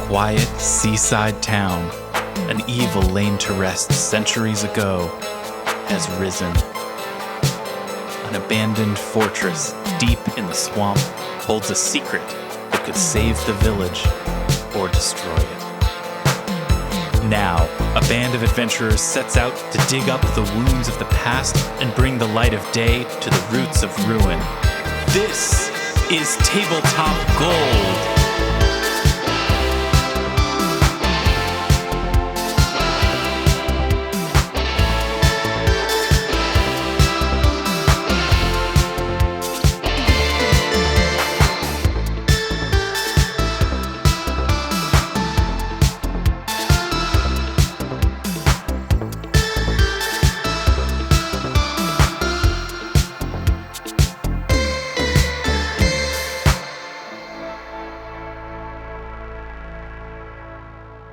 quiet seaside town, an evil lain to rest centuries ago, has risen. An abandoned fortress deep in the swamp holds a secret that could save the village or destroy it. Now, a band of adventurers sets out to dig up the wounds of the past and bring the light of day to the roots of ruin. This is Tabletop Gold.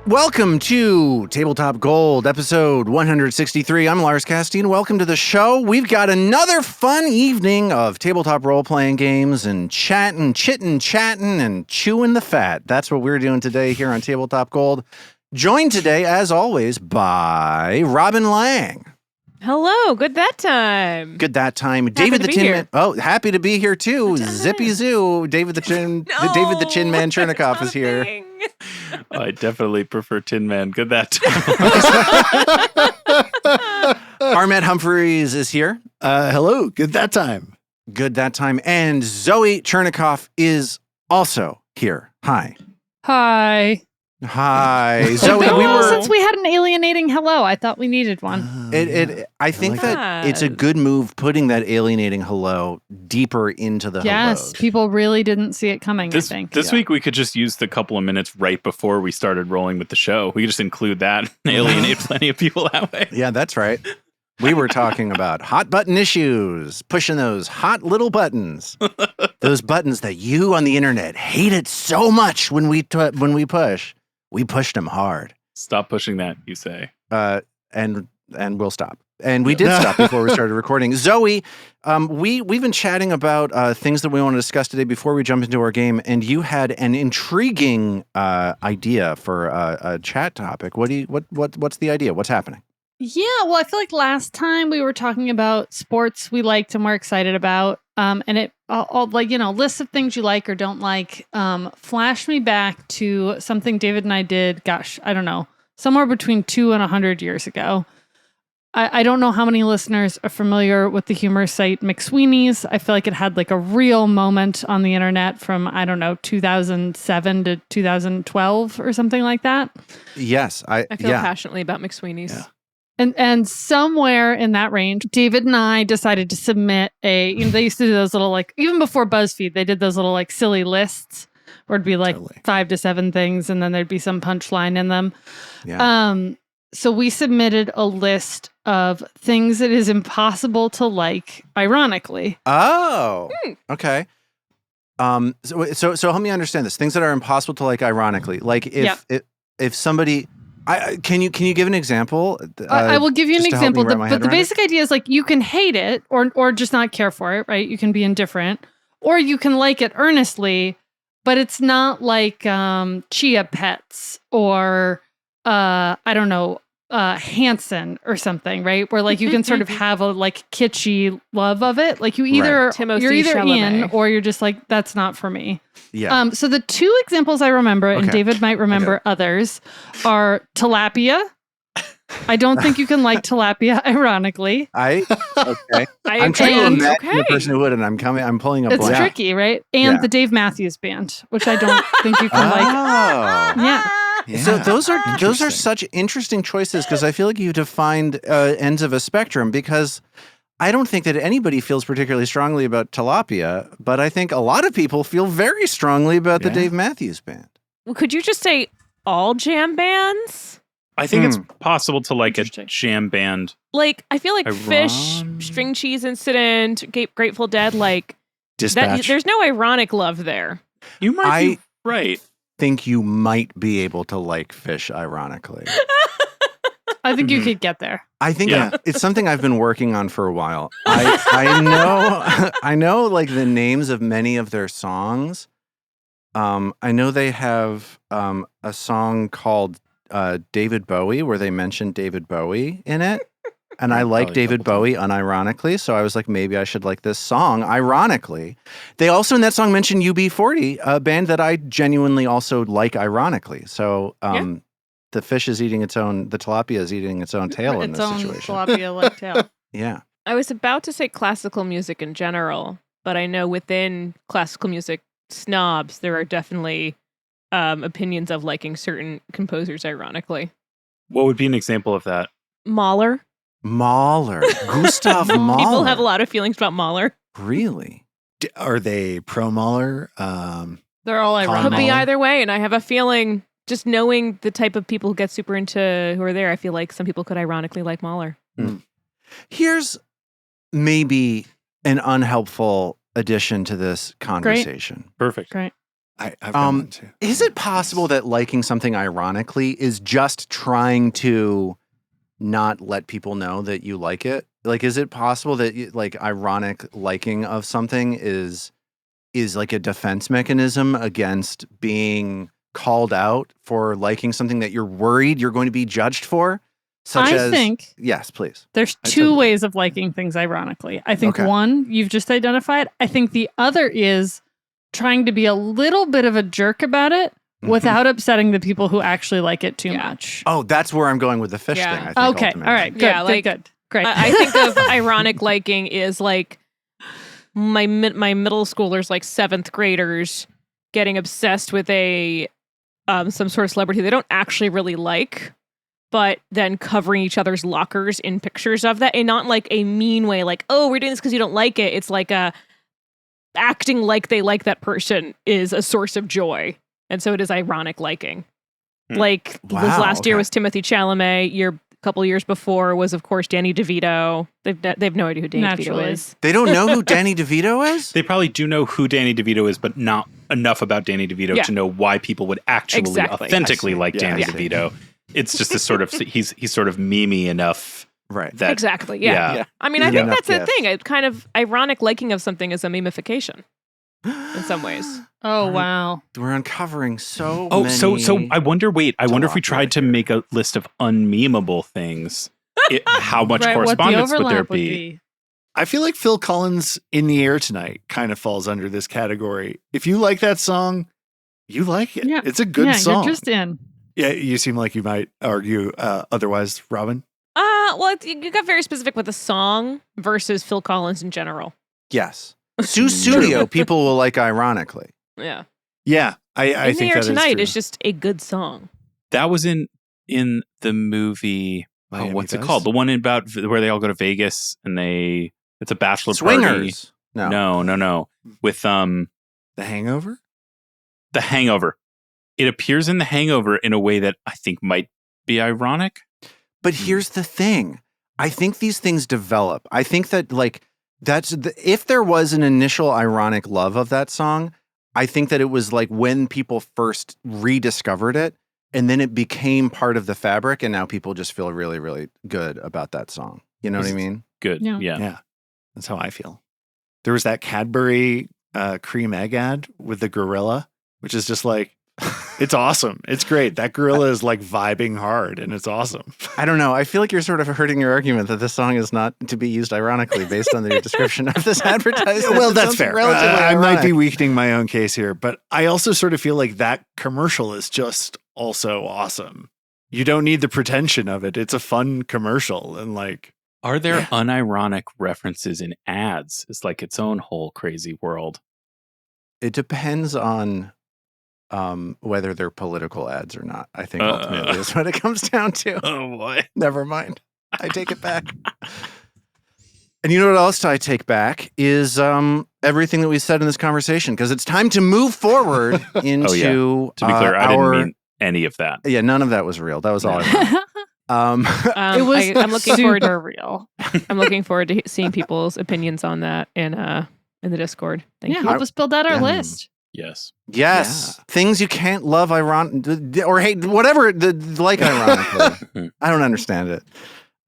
Welcome to Tabletop Gold, episode 163. I'm Lars Casteen. Welcome to the show. We've got another fun evening of tabletop role-playing games and chatting, chitting, and chewing the fat. That's what we're doing today here on Tabletop Gold. Joined today, as always, by Robin Lange. Hello, good that time. Good that time. David the Tin Man. Oh, happy to be here too. Zippy Zoo. David the Chin. No, David the Chin Man Chernicoff is here. I definitely prefer Tin Man. Good that time. Armet Humphreys is here. Hello. Good that time. Good that time. And Zoe Chernicoff is also here. Hi. Hi. Hi. Zoe, Since we had an alienating hello, I thought we needed one. I think that it's a good move putting that alienating hello deeper into the Yes, hellos. people really didn't see it coming, I think. This week we could just use the couple of minutes right before we started rolling with the show. We could just include that and alienate plenty of people that way. Yeah, that's right. We were talking about hot button issues, pushing those hot little buttons. Those buttons that you on the internet hated so much when we push. We pushed them hard. Stop pushing that, you say. And we'll stop. And we did stop before we started recording. Zoe, we've been chatting about things that we want to discuss today before we jump into our game, and you had an intriguing idea for a chat topic. What's the idea? What's happening? Yeah, well, I feel like last time we were talking about sports we liked and we're excited about, and it all lists of things you like or don't like, flashed me back to something David and I did, I don't know, somewhere between 2 and 100 years ago. I don't know how many listeners are familiar with the humor site McSweeney's. I feel like it had like a real moment on the internet from, 2007 to 2012 or something like that. Yes, I feel passionately about McSweeney's. Yeah. And somewhere in that range, David and I decided to submit they used to do those little, even before BuzzFeed, they did those little, silly lists where it'd be, 5 to 7 things, and then there'd be some punchline in them. Yeah. So we submitted a list of things it is impossible to like, ironically. Oh, okay. So help me understand this. Things that are impossible to like, ironically. Like, if somebody... Can you give an example? I will give you an example. But the basic it? idea is you can hate it or just not care for it, right? You can be indifferent, or you can like it earnestly, but it's not like Chia Pets or Hanson or something, right? Where you can sort of have a kitschy love of it. You're either Chalamet. in or you're just that's not for me. Yeah. So the 2 examples I remember, and David might remember others, are tilapia. I don't think you can like tilapia, ironically. I'm trying to imagine the person who would, and I'm pulling up. It's tricky, right? And the Dave Matthews Band, which I don't think you can like. Yeah. So those are such interesting choices, because I feel like you defined ends of a spectrum, because I don't think that anybody feels particularly strongly about tilapia, but I think a lot of people feel very strongly about the Dave Matthews Band. Well, could you just say all jam bands? I think it's possible to like a jam band. I feel like Fish, String Cheese Incident, Grateful Dead, Dispatch. There's no ironic love there. You might be right. Think you might be able to like Fish, ironically. I think you could get there. I think it's something I've been working on for a while. I know the names of many of their songs, I know they have a song called David Bowie where they mention David Bowie in it. And I like David Bowie unironically, so I was like, maybe I should like this song ironically. They also in that song mention UB40, a band that I genuinely also like ironically. So the fish is eating its own, the tilapia is eating its own tail in this situation. Its own tilapia-like tail. Yeah. I was about to say classical music in general, but I know within classical music snobs, there are definitely opinions of liking certain composers ironically. What would be an example of that? Mahler. Gustav Mahler. People have a lot of feelings about Mahler. Really? Are they pro Mahler? They're all ironic. Could be either way, and I have a feeling, just knowing the type of people who get super into who are there, I feel like some people could ironically like Mahler. Here's maybe an unhelpful addition to this conversation. Perfect. Great. I've got one too. Is it possible that liking something ironically is just trying to not let people know that you like it? Like, is it possible that like ironic liking of something is like a defense mechanism against being called out for liking something that you're worried you're going to be judged for? I think yes, please. There's two ways of liking things ironically. I think one, you've just identified. I think the other is trying to be a little bit of a jerk about it without upsetting the people who actually like it too much. Oh, that's where I'm going with the fish thing, I think. Okay. Ultimately. All right. Good. Good. Great. I think of ironic liking is like my middle schoolers, like 7th graders, getting obsessed with some sort of celebrity they don't actually really like, but then covering each other's lockers in pictures of that, and not like a mean way, like, oh, we're doing this because you don't like it. It's like acting like they like that person is a source of joy. And so it is ironic liking. Like this last year was Timothy Chalamet. A couple years before was, of course, Danny DeVito. They've no idea who Danny DeVito is. They don't know who Danny DeVito is? They probably do know who Danny DeVito is, but not enough about Danny DeVito to know why people would actually authentically like Danny DeVito. It's just a sort of, he's sort of memey enough. Right. That, exactly. Yeah. I mean, I think that's the thing. A kind of ironic liking of something is a memification in some ways. Oh, wow. We're uncovering so many. So I wonder if we tried to make a list of unmemeable things, how much correspondence would there be? I feel like Phil Collins' In the Air Tonight kind of falls under this category. If you like that song, you like it. Yeah. It's a good song. You're just in. Yeah, you seem like you might argue otherwise, Robin. Well, you got very specific with the song versus Phil Collins in general. Yes. Studio people will like ironically. Yeah. Yeah. I think that Tonight is just a good song. That was in the movie. What's it called? The one about where they all go to Vegas and it's a bachelor Swingers. party. No. With The Hangover? The Hangover. It appears in The Hangover in a way that I think might be ironic. But here's the thing. I think these things develop. I think that if there was an initial ironic love of that song, I think that it was like when people first rediscovered it and then it became part of the fabric and now people just feel really, really good about that song. You know what I mean? Good. Yeah. That's how I feel. There was that Cadbury cream egg ad with the gorilla, which is just like, it's awesome. It's great. That gorilla is like vibing hard and it's awesome. I don't know. I feel like you're sort of hurting your argument that this song is not to be used ironically based on your description of this advertisement. Well, that's fair. I might be weakening my own case here, but I also sort of feel like that commercial is just also awesome. You don't need the pretension of it. It's a fun commercial and like. Are there unironic references in ads? It's like its own whole crazy world. It depends on whether they're political ads or not, I think ultimately is what it comes down to. Oh boy. Never mind. I take it back. And you know what else I take back is everything that we said in this conversation, because it's time to move forward into To be clear, I didn't mean any of that. Yeah, none of that was real. That was all I meant. It was I'm looking forward to real. I'm looking forward to seeing people's opinions on that in the Discord. Thank you. Help us build out our list. Yes. Yes. Things you can't love or hate, whatever, like ironically. I don't understand it.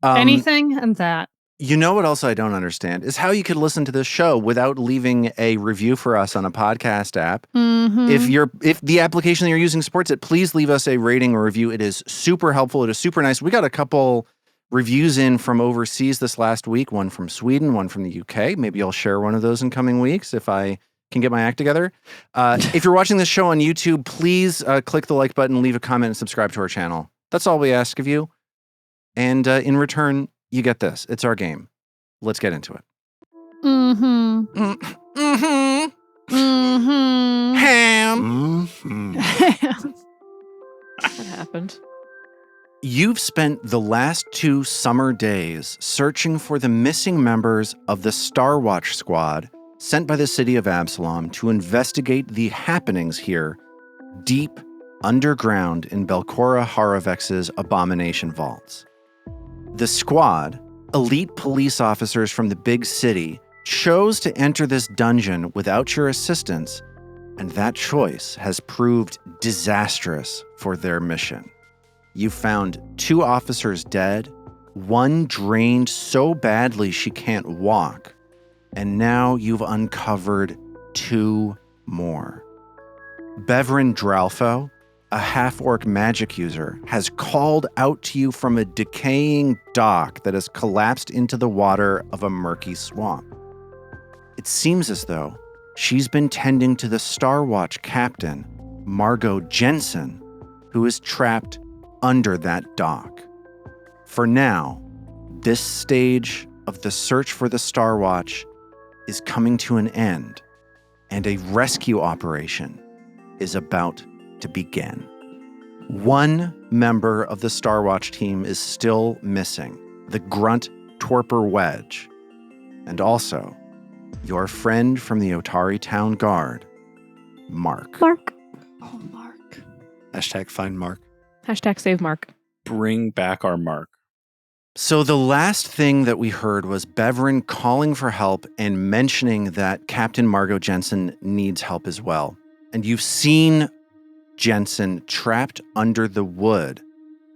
Anything and that. You know what else I don't understand is how you could listen to this show without leaving a review for us on a podcast app. Mm-hmm. If the application that you're using supports it, please leave us a rating or review. It is super helpful. It is super nice. We got a couple reviews in from overseas this last week, one from Sweden, one from the UK. Maybe I'll share one of those in coming weeks if I can get my act together. If you're watching this show on YouTube, please click the like button, leave a comment, and subscribe to our channel. That's all we ask of you. And in return, you get this. It's our game. Let's get into it. Mm-hmm. Mm-hmm. Mm-hmm. Ham. Mm-hmm. What happened? You've spent the last 2 summer days searching for the missing members of the Star Watch squad sent by the city of Absalom to investigate the happenings here deep underground in Belcora Haravex's Abomination vaults. The squad, elite police officers from the big city, chose to enter this dungeon without your assistance, and that choice has proved disastrous for their mission. You found 2 officers dead, 1 drained so badly she can't walk, and now you've uncovered 2 more. Beverin Dralfo, a half-orc magic user, has called out to you from a decaying dock that has collapsed into the water of a murky swamp. It seems as though she's been tending to the Star Watch captain, Margot Jensen, who is trapped under that dock. For now, this stage of the search for the Star Watch is coming to an end, and a rescue operation is about to begin. 1 member of the Star Watch team is still missing, the grunt Torpor Wedge, and also your friend from the Otari Town Guard, Mark. Mark. Oh, Mark. Hashtag find Mark. Hashtag save Mark. Bring back our Mark. So the last thing that we heard was Beverin calling for help and mentioning that Captain Margot Jensen needs help as well. And you've seen Jensen trapped under the wood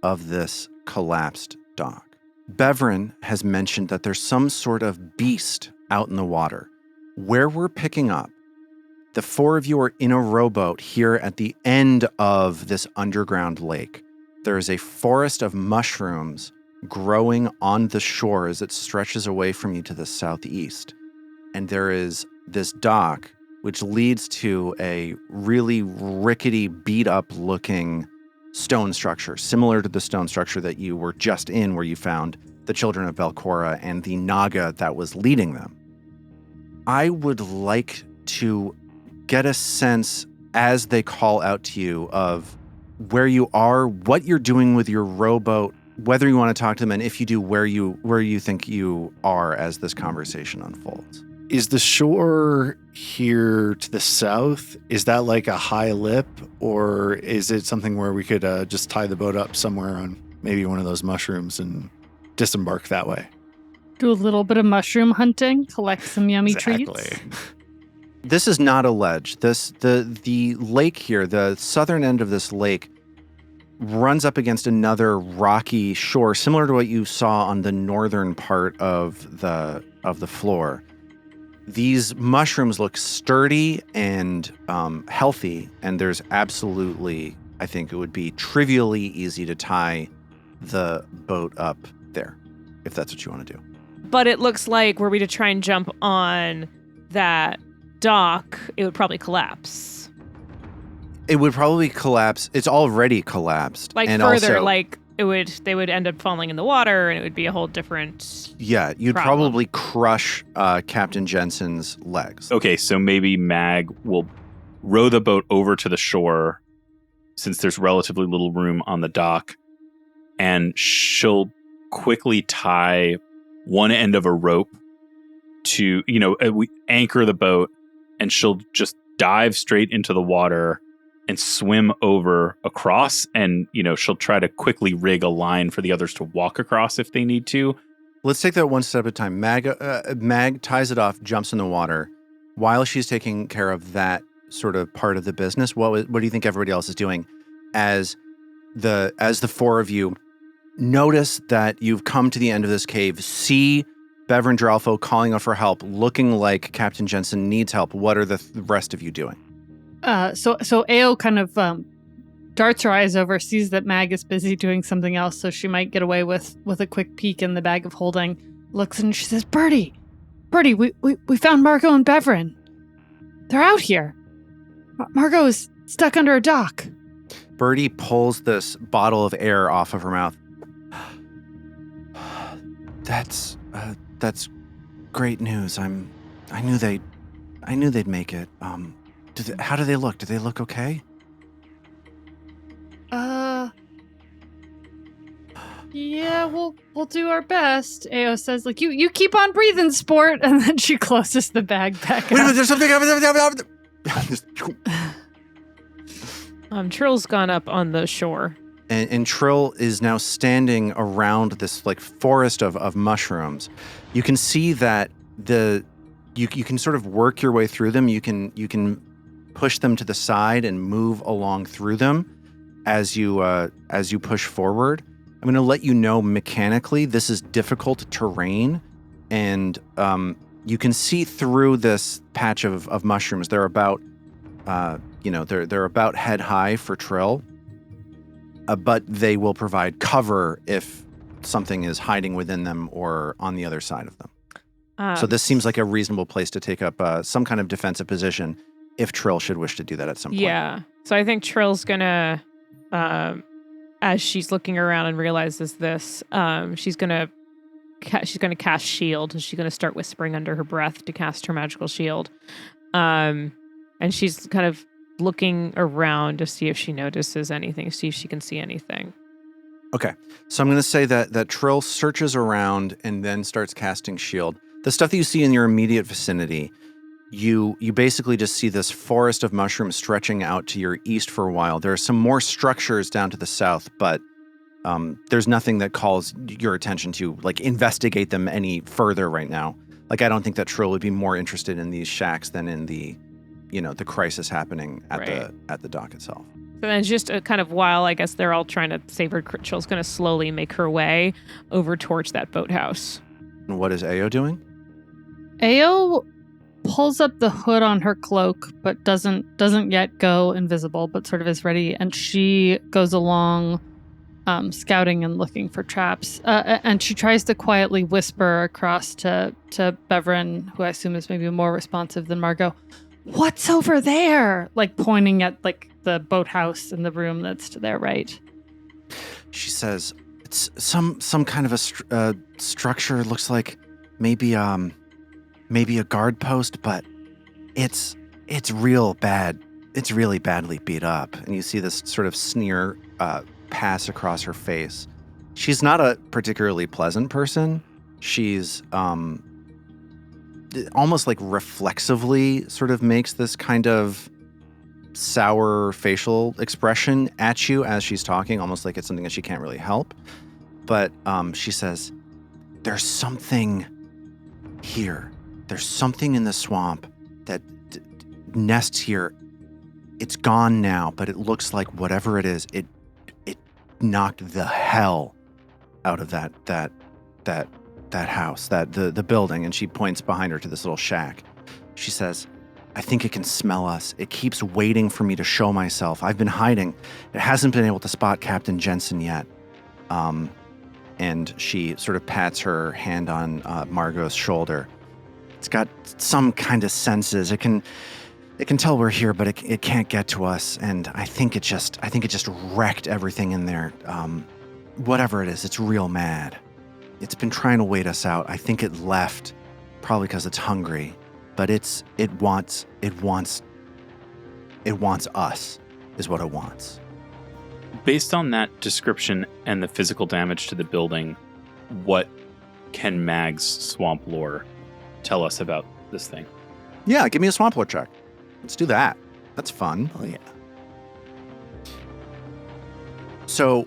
of this collapsed dock. Beverin has mentioned that there's some sort of beast out in the water. Where we're picking up, the 4 of you are in a rowboat here at the end of this underground lake. There is a forest of mushrooms growing on the shore as it stretches away from you to the southeast. And there is this dock which leads to a really rickety, beat-up looking stone structure, similar to the stone structure that you were just in where you found the children of Belcora and the Naga that was leading them. I would like to get a sense, as they call out to you, of where you are, what you're doing with your rowboat, whether you want to talk to them, and if you do, where you think you are as this conversation unfolds. Is the shore here to the south? Is that like a high lip, or is it something where we could just tie the boat up somewhere on maybe one of those mushrooms and disembark that way? Do a little bit of mushroom hunting, collect some yummy Exactly. treats. This is not a ledge. The lake here, the southern end of this lake, runs up against another rocky shore, similar to what you saw on the northern part of the floor. These mushrooms look sturdy and healthy, and there's absolutely, I think it would be trivially easy to tie the boat up there, if that's what you want to do. But it looks like were we to try and jump on that dock, it would probably collapse. It would probably collapse. It's already collapsed. Like and further, also, like they would end up falling in the water, and it would be a whole different. Yeah, you'd problem. probably crush Captain Jensen's legs. Okay, so maybe Mag will row the boat over to the shore, since there's relatively little room on the dock, and she'll quickly tie one end of a rope to, we anchor the boat, and she'll just dive straight into the water and swim over across, and she'll try to quickly rig a line for the others to walk across if they need to. Let's take that one step at a time. Mag ties it off, jumps in the water. While she's taking care of that sort of part of the business, what do you think everybody else is doing as the 4 of you notice that you've come to the end of this cave, see Bevan Dralfo calling out for help, looking like Captain Jensen needs help. What are the rest of you doing? So Ao kind of darts her eyes over, sees that Mag is busy doing something else, so she might get away with a quick peek in the bag of holding. Looks and she says, Birdie, we found Margot and Bevan. They're out here. Margot is stuck under a dock. Birdie pulls this bottle of air off of her mouth. That's great news. I knew they'd make it. How do they look? Do they look okay? Yeah, we'll do our best. Ao says, like, you keep on breathing, sport, and then she closes the bag back Wait, up. there's something happening. Trill's gone up on the shore. And Trill is now standing around this like forest of mushrooms. You can see that you can sort of work your way through them. You can push them to the side and move along through them as you push forward. I'm going to let you know mechanically this is difficult terrain, and you can see through this patch of mushrooms. They're about they're about head high for Trill. But they will provide cover if something is hiding within them or on the other side of them. So this seems like a reasonable place to take up some kind of defensive position if Trill should wish to do that at some point. Yeah. So I think Trill's gonna, as she's looking around and realizes this, she's gonna cast shield, and she's gonna start whispering under her breath to cast her magical shield. And she's kind of looking around to see if she notices anything, see if she can see anything. Okay. So I'm going to say that Trill searches around and then starts casting shield. The stuff that you see in your immediate vicinity, you basically just see this forest of mushrooms stretching out to your east for a while. There are some more structures down to the south, but there's nothing that calls your attention to like investigate them any further right now. Like, I don't think that Trill would be more interested in these shacks than in the crisis happening at the dock itself. So then just a kind of while, I guess they're all trying to save her, Trill's going to slowly make her way over towards that boathouse. And what is Ao doing? Ao pulls up the hood on her cloak, but doesn't yet go invisible, but sort of is ready, and she goes along scouting and looking for traps. And she tries to quietly whisper across to Bevan, who I assume is maybe more responsive than Margot. What's over there? Like pointing at like the boathouse in the room that's to their right. She says, "It's some kind of a structure. It looks like maybe a guard post, but it's real bad. It's really badly beat up." And you see this sort of sneer pass across her face. She's not a particularly pleasant person. She's almost like reflexively sort of makes this kind of sour facial expression at you as she's talking, almost like it's something that she can't really help. But she says, "There's something here. There's something in the swamp that nests here. It's gone now, but it looks like whatever it is, it knocked the hell out of that house, the building." And she points behind her to this little shack. She says, "I think it can smell us. It keeps waiting for me to show myself. I've been hiding. It hasn't been able to spot Captain Jensen yet." And she sort of pats her hand on Margot's shoulder. "It's got some kind of senses. It can tell we're here, but it can't get to us. And I think it just wrecked everything in there. Whatever it is, it's real mad. It's been trying to wait us out. I think it left, probably because it's hungry, but it wants us, is what it wants." Based on that description and the physical damage to the building, what can Mag's swamp lore tell us about this thing? Yeah, give me a swamp lore check. Let's do that. That's fun. Oh yeah. So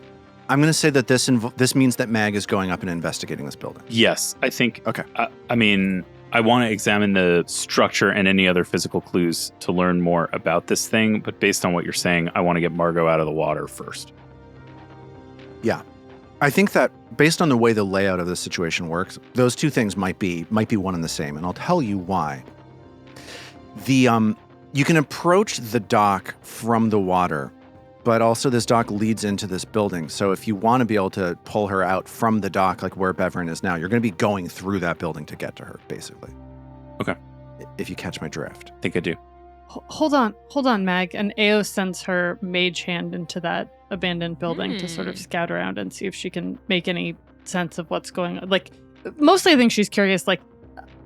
I'm going to say that this means that Mag is going up and investigating this building. Yes, I think. Okay. I mean, I want to examine the structure and any other physical clues to learn more about this thing, but based on what you're saying, I want to get Margot out of the water first. Yeah. I think that based on the way the layout of the situation works, those two things might be one and the same, and I'll tell you why. You can approach the dock from the water, but also this dock leads into this building. So if you want to be able to pull her out from the dock, like where Beverin is now, you're going to be going through that building to get to her, basically. Okay. If you catch my drift. I think I do. Hold on, Mag. And Ao sends her mage hand into that abandoned building to sort of scout around and see if she can make any sense of what's going on. Like, mostly I think she's curious, like,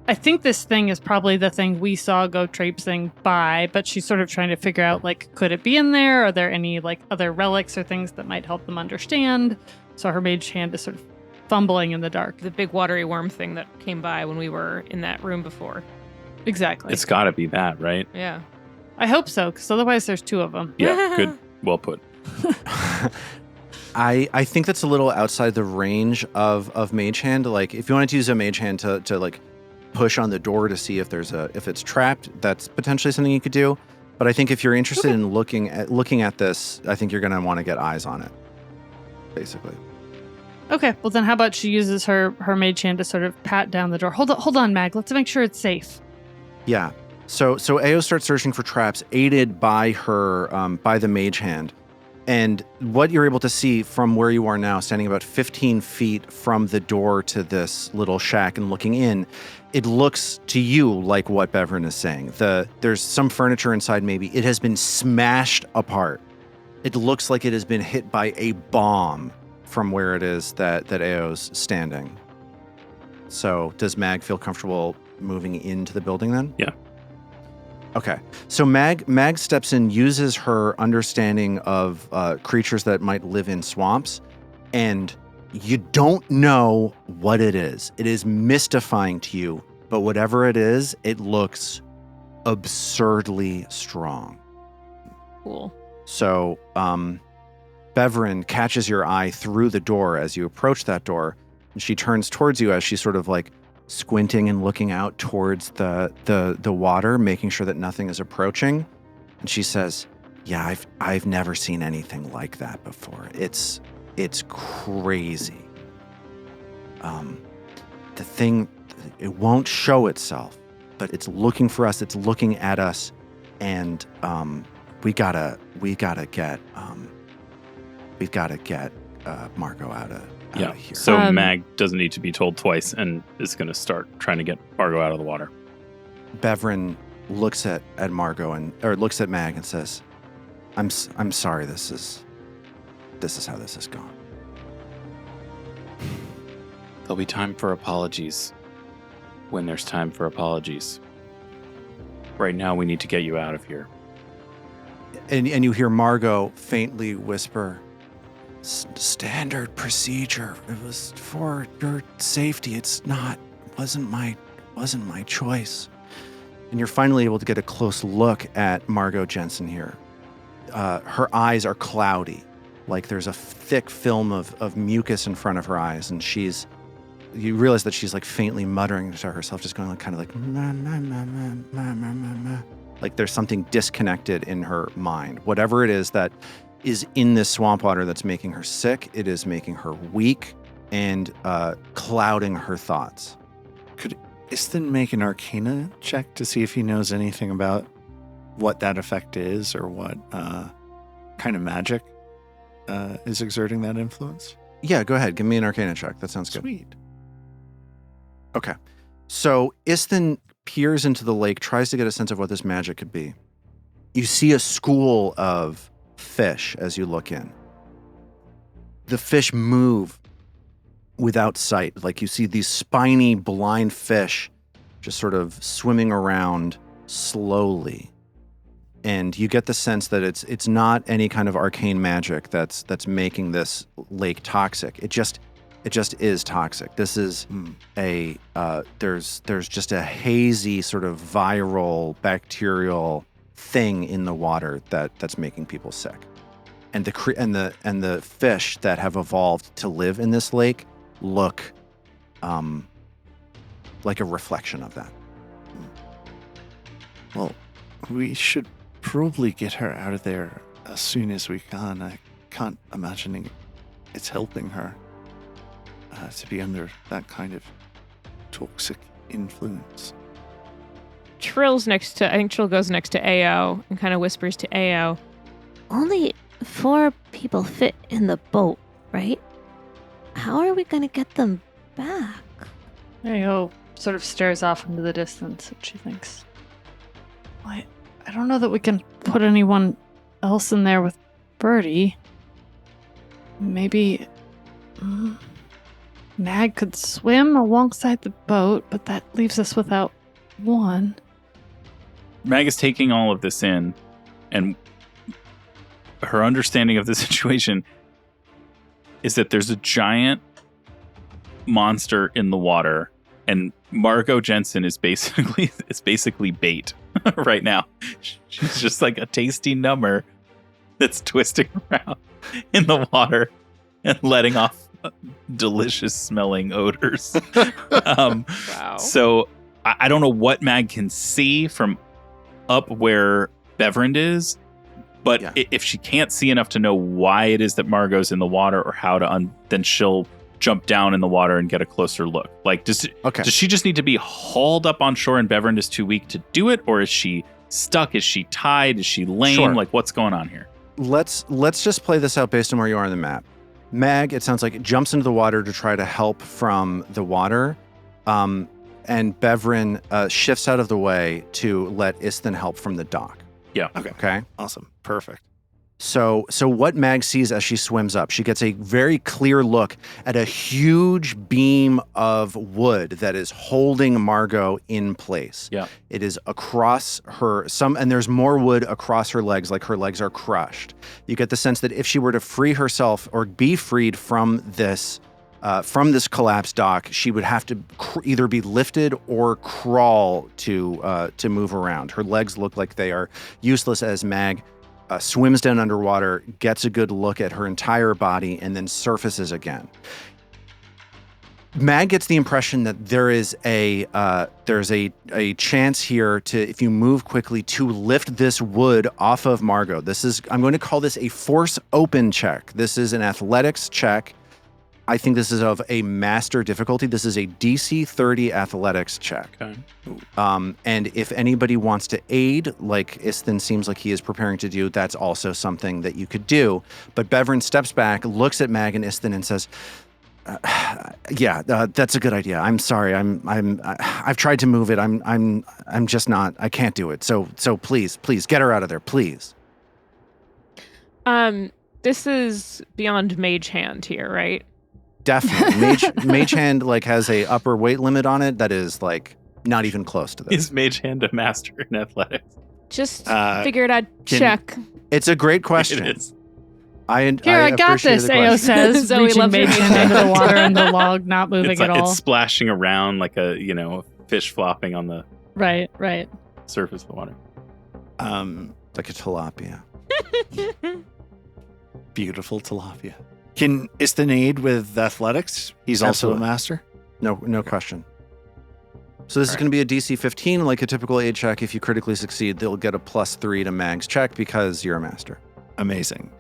I think this thing is probably the thing we saw go traipsing by, but she's sort of trying to figure out, like, could it be in there? Are there any, like, other relics or things that might help them understand? So her mage hand is sort of fumbling in the dark. The big watery worm thing that came by when we were in that room before. Exactly. It's got to be that, right? Yeah. I hope so, because otherwise there's two of them. Yeah, good. Well put. I think that's a little outside the range of mage hand. Like, if you wanted to use a mage hand to like push on the door to see if it's trapped, that's potentially something you could do. But I think if you're interested in looking at this, I think you're going to want to get eyes on it, basically. Okay, well then how about she uses her mage hand to sort of pat down the door. Hold on, Mag. Let's make sure it's safe. Yeah. So Ao starts searching for traps, aided by her by the mage hand. And what you're able to see from where you are now, standing about 15 feet from the door to this little shack and looking in, it looks to you like what Beverin is saying. There's some furniture inside maybe. It has been smashed apart. It looks like it has been hit by a bomb from where it is that Ao's standing. So does Mag feel comfortable moving into the building then? Yeah. Okay, so Mag steps in, uses her understanding of creatures that might live in swamps, and you don't know what it is. It is mystifying to you, but whatever it is, it looks absurdly strong. Cool. So, Beverin catches your eye through the door as you approach that door, and she turns towards you as she's sort of like squinting and looking out towards the water, making sure that nothing is approaching. And she says, "Yeah, I've never seen anything like that before. It's crazy. The thing, it won't show itself, but it's looking for us. It's looking at us, and we gotta get Margot out of." Yeah. Here. So Mag doesn't need to be told twice and is going to start trying to get Margot out of the water. Beverin looks at Margot or looks at Mag and says, "I'm sorry. This is how this has gone." There'll be time for apologies when there's time for apologies. Right now, we need to get you out of here. And you hear Margot faintly whisper, "Standard procedure. It was for your safety. Wasn't my choice." And you're finally able to get a close look at Margot Jensen here. Her eyes are cloudy, like there's a thick film of mucus in front of her eyes, and you realize that she's like faintly muttering to herself, just going like kind of like ma, ma, ma, ma, ma, ma, ma, ma. Like there's something disconnected in her mind. Whatever it is that is in this swamp water that's making her sick, it is making her weak and clouding her thoughts. Could Istin make an Arcana check to see if he knows anything about what that effect is or what kind of magic is exerting that influence? Yeah, go ahead. Give me an Arcana check. That sounds good. Sweet. Okay. So Istin peers into the lake, tries to get a sense of what this magic could be. You see a school of fish as you look in. The fish move without sight. Like you see these spiny, blind fish just sort of swimming around slowly. And you get the sense that it's not any kind of arcane magic that's making this lake toxic. It just is toxic. This is there's just a hazy sort of viral bacterial thing in the water that's making people sick. And the fish that have evolved to live in this lake look like a reflection of that. Well, we should probably get her out of there as soon as we can. I can't imagine it's helping her. to be under that kind of toxic influence. Trill's next to, I think Trill goes next to Ao and kind of whispers to Ao. Only 4 people fit in the boat, right? How are we going to get them back? Ao sort of stares off into the distance, and she thinks, I don't know that we can put anyone else in there with Birdie. Maybe Mag could swim alongside the boat, but that leaves us without one. Mag is taking all of this in, and her understanding of the situation is that there's a giant monster in the water, and Margot Jensen is basically bait right now. She's just like a tasty number that's twisting around in the water and letting off delicious smelling odors. Wow. So I don't know what Mag can see from up where Beverend is, but if she can't see enough to know why it is that Margot's in the water or how to, then she'll jump down in the water and get a closer look. Like, does she just need to be hauled up on shore and Beverend is too weak to do it? Or is she stuck? Is she tied? Is she lame? Sure. Like, what's going on here? Let's just play this out based on where you are on the map. Mag, it sounds like, jumps into the water to try to help from the water. And Beverin shifts out of the way to let Istin help from the dock. Yeah. Okay. Awesome. Perfect. So what Mag sees as she swims up, she gets a very clear look at a huge beam of wood that is holding Margot in place. Yeah. It is across her, and there's more wood across her legs, like her legs are crushed. You get the sense that if she were to free herself or be freed from this collapsed dock, she would have to either be lifted or crawl to move around. Her legs look like they are useless as Mag swims down underwater, gets a good look at her entire body, and then surfaces again. Mag gets the impression that there's a chance here to, if you move quickly, to lift this wood off of Margot. I'm going to call this a force open check. This is an athletics check. I think this is of a master difficulty. This is a DC 30 athletics check. Okay. And if anybody wants to aid, like Istin seems like he is preparing to do, that's also something that you could do. But Beverin steps back, looks at Mag and Istin and says, that's a good idea. I'm sorry. I've tried to move it. I'm just not, I can't do it. So please get her out of there, please. This is beyond mage hand here, right? Definitely. Mage hand like has a upper weight limit on it that is like not even close to this. Is Mage Hand a master in athletics? Just figured I'd check. It's a great question. It is. I got this, Ao says, Zoe reaching loves Mage her. hand into the water and the log not moving at all. It's splashing around like a fish flopping on the Right. surface of the water. Like a tilapia. Beautiful tilapia. Can Istin aid with athletics? He's also a master? No question. So this is going to be a DC 15, like a typical aid check. If you critically succeed, they'll get a +3 to Mag's check because you're a master. Amazing.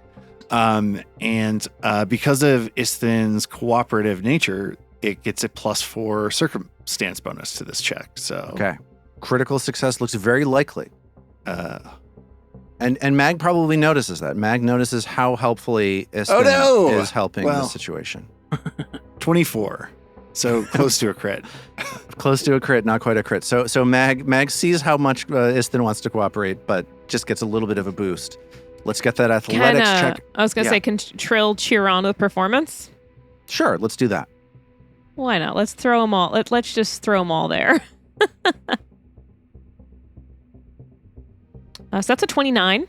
And because of Istin's cooperative nature, it gets a +4 circumstance bonus to this check. So okay. Critical success looks very likely. And Mag probably notices that. Mag notices how helpfully Istin is helping the situation. 24. So close to a crit. Close to a crit, not quite a crit. So Mag sees how much Istin wants to cooperate, but just gets a little bit of a boost. Let's get that athletics check. I was going to say, can Trill cheer on with performance? Sure, let's do that. Why not? Let's throw them all. Let's just throw them all there. So that's a 29.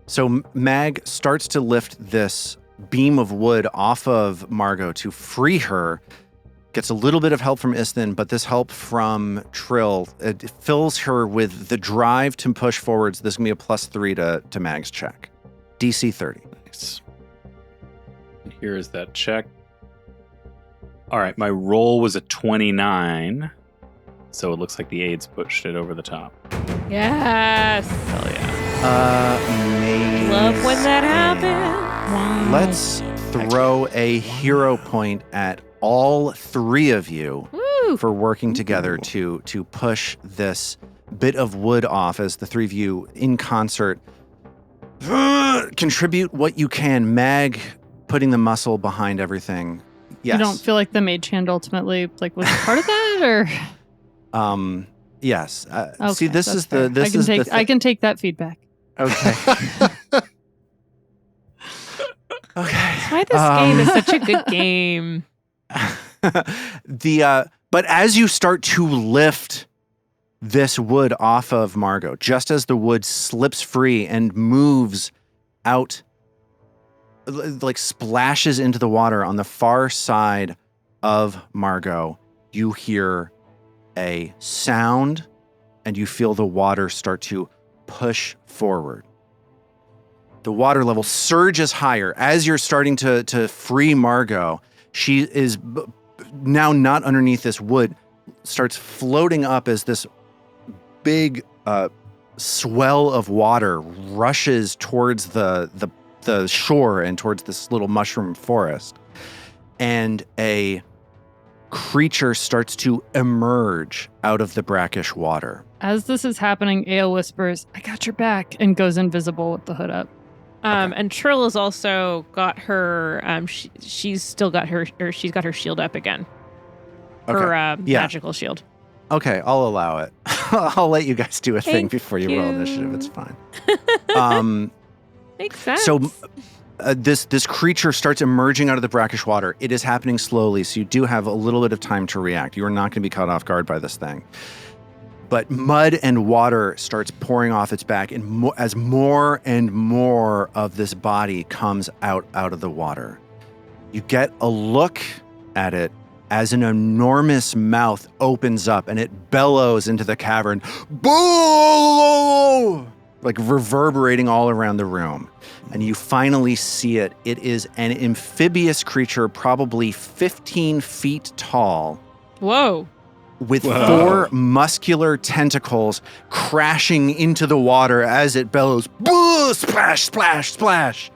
So Mag starts to lift this beam of wood off of Margot to free her. Gets a little bit of help from Istin, but this help from Trill, it fills her with the drive to push forwards. This is going to be a +3 to Mag's check. DC 30. Nice. And here is that check. All right, my roll was a 29. So it looks like the aids pushed it over the top. Yes. Hell yeah. Amazing. Love when that happens. Let's throw a hero point at all three of you Woo! for working together to push this bit of wood off as the three of you in concert contribute what you can. Mag putting the muscle behind everything. Yes. You don't feel like the mage hand ultimately like was part of that, or yes. Okay, See, this that's is fair. the I can take that feedback. Okay. Okay. That's why this game is such a good game. But as you start to lift this wood off of Margot, just as the wood slips free and moves out, like splashes into the water on the far side of Margot, you hear a sound and you feel the water start to push forward. The water level surges higher as you're starting to free Margot. She is now not underneath this wood, starts floating up as this big swell of water rushes towards the shore and towards this little mushroom forest. And a creature starts to emerge out of the brackish water. As this is happening, Ao whispers, "I got your back," and goes invisible with the hood up. And Trill has also got her. She's still got her. Or she's got her shield up again. Her magical shield. Okay, I'll allow it. I'll let you guys do a thing Thank before you roll initiative. you. It's fine. Makes sense. So this creature starts emerging out of the brackish water. It is happening slowly, so you do have a little bit of time to react. You are not going to be caught off guard by this thing. But mud and water starts pouring off its back, and as more and more of this body comes out of the water. You get a look at it as an enormous mouth opens up and it bellows into the cavern. Boo! Like reverberating all around the room. And you finally see it. It is an amphibious creature, probably 15 feet tall. Whoa. With four muscular tentacles crashing into the water as it bellows. Boo! Splash, splash, splash.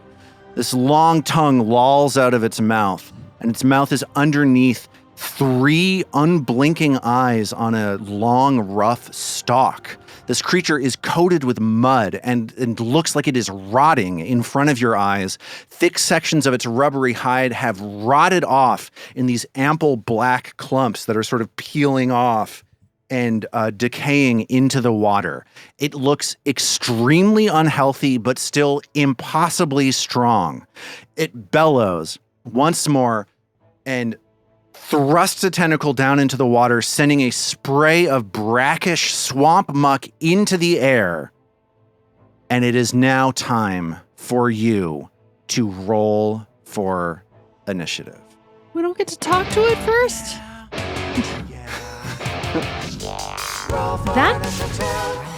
This long tongue lolls out of its mouth, and its mouth is underneath 3 unblinking eyes on a long, rough stalk. This creature is coated with mud and looks like it is rotting in front of your eyes. Thick sections of its rubbery hide have rotted off in these ample black clumps that are sort of peeling off and decaying into the water. It looks extremely unhealthy, but still impossibly strong. It bellows once more and thrusts a tentacle down into the water, sending a spray of brackish swamp muck into the air. And it is now time for you to roll for initiative. We don't get to talk to it first? That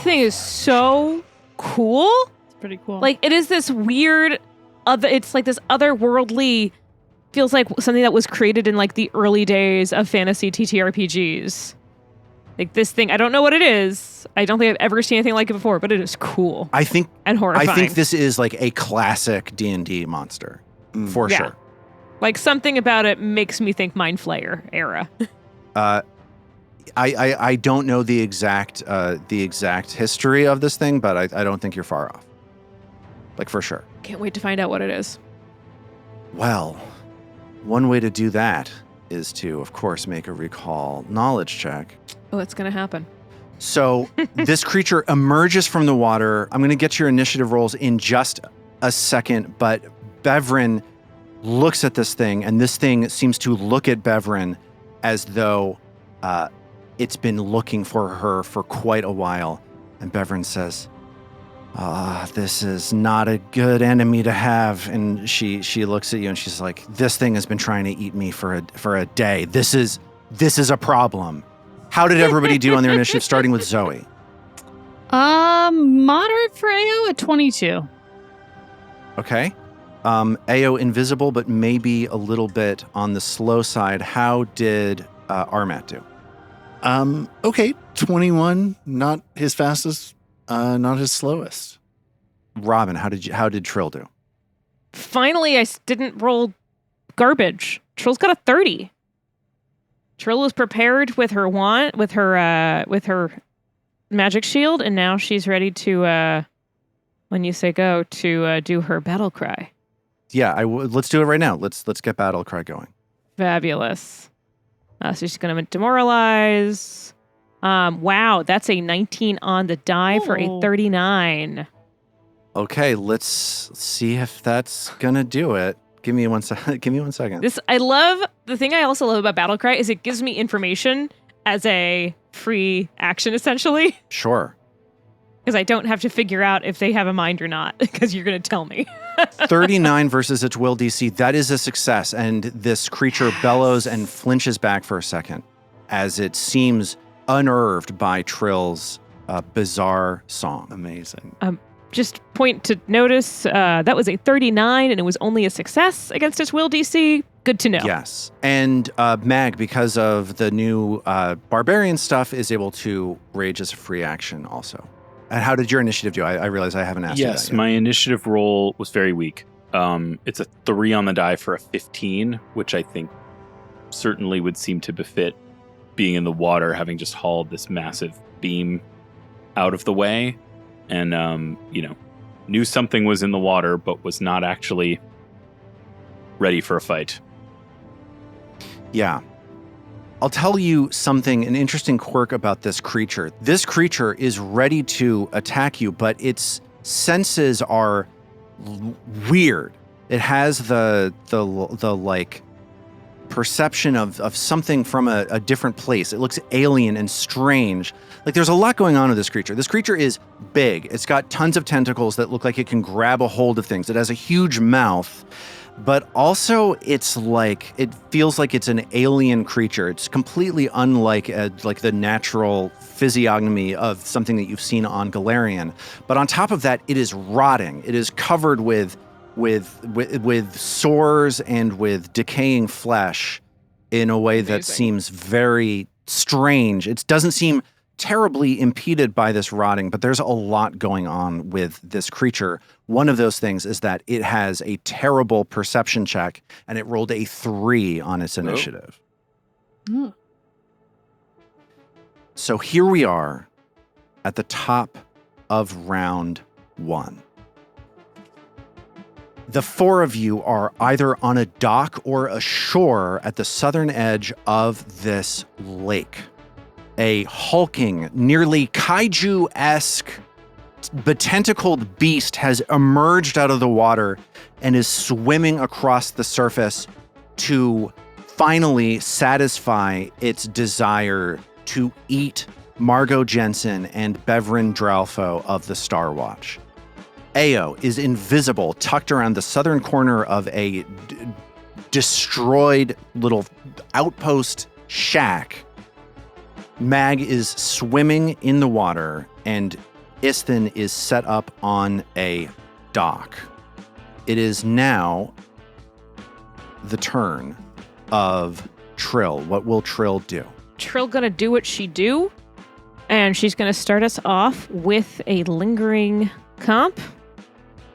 thing is so cool. It's pretty cool. Like, it is this weird, it's like this otherworldly, feels like something that was created in like the early days of fantasy TTRPGs. Like this thing, I don't know what it is. I don't think I've ever seen anything like it before, but it is cool. And horrifying. I think this is like a classic D&D monster, for sure. Like something about it makes me think Mind Flayer era. I don't know the exact history of this thing, but I don't think you're far off. Like for sure. Can't wait to find out what it is. Well, one way to do that is to, of course, make a recall knowledge check. Oh, it's going to happen. So this creature emerges from the water. I'm going to get your initiative rolls in just a second, but Bevrin looks at this thing, and this thing seems to look at Bevrin as though it's been looking for her for quite a while. And Bevrin says, this is not a good enemy to have. And she looks at you and she's like, this thing has been trying to eat me for a day. This is a problem. How did everybody do on their initiative, starting with Zoe? Moderate for Ao at 22. Okay. Ao invisible, but maybe a little bit on the slow side. How did Armat do? Okay, 21. Not his fastest, not his slowest. Robin, how did Trill do? Finally, I didn't roll garbage. Trill's got a 30. Trill was prepared with her wand, with her magic shield, and now she's ready to, when you say go, to do her battle cry. Yeah, let's do it right now. Let's get battle cry going. Fabulous. So she's going to demoralize. Wow, that's a 19 on the die for a 39. Okay, let's see if that's gonna do it. Give me one second. The thing I also love about battle cry is it gives me information as a free action, essentially. Sure. Because I don't have to figure out if they have a mind or not, because you're going to tell me. 39 versus its will DC. That is a success. And this creature bellows and flinches back for a second as it seems unnerved by Trill's bizarre song. Amazing. Just point to notice that was a 39 and it was only a success against its will DC. Good to know. Yes. And Mag, because of the new barbarian stuff, is able to rage as a free action also. And how did your initiative do? I realize I haven't asked you that Yes, yet. my initiative roll was very weak. It's a 3 on the die for a 15, which I think certainly would seem to befit being in the water, having just hauled this massive beam out of the way. And, knew something was in the water, but was not actually ready for a fight. Yeah. I'll tell you something, an interesting quirk about this creature. This creature is ready to attack you, but its senses are weird. It has the like perception of something from a different place. It looks alien and strange. Like there's a lot going on with this creature. This creature is big. It's got tons of tentacles that look like it can grab a hold of things. It has a huge mouth, but also it's like, it feels like it's an alien creature. It's completely unlike like the natural physiognomy of something that you've seen on Galarian. But on top of that, it is rotting. It is covered with sores and with decaying flesh in a way that seems very strange. It doesn't seem terribly impeded by this rotting, but there's a lot going on with this creature. One of those things is that it has a terrible perception check, and it rolled a 3 on its initiative. Oh. So here we are at the top of round 1. The 4 of you are either on a dock or ashore at the southern edge of this lake. A hulking, nearly kaiju-esque, betentacled beast has emerged out of the water and is swimming across the surface to finally satisfy its desire to eat Margot Jensen and Bevrin Dralfo of the Star Watch. Ao is invisible, tucked around the southern corner of a destroyed little outpost shack. Mag is swimming in the water, and Isthin is set up on a dock. It is now the turn of Trill. What will Trill do? Trill gonna do what she do, and she's gonna start us off with a lingering comp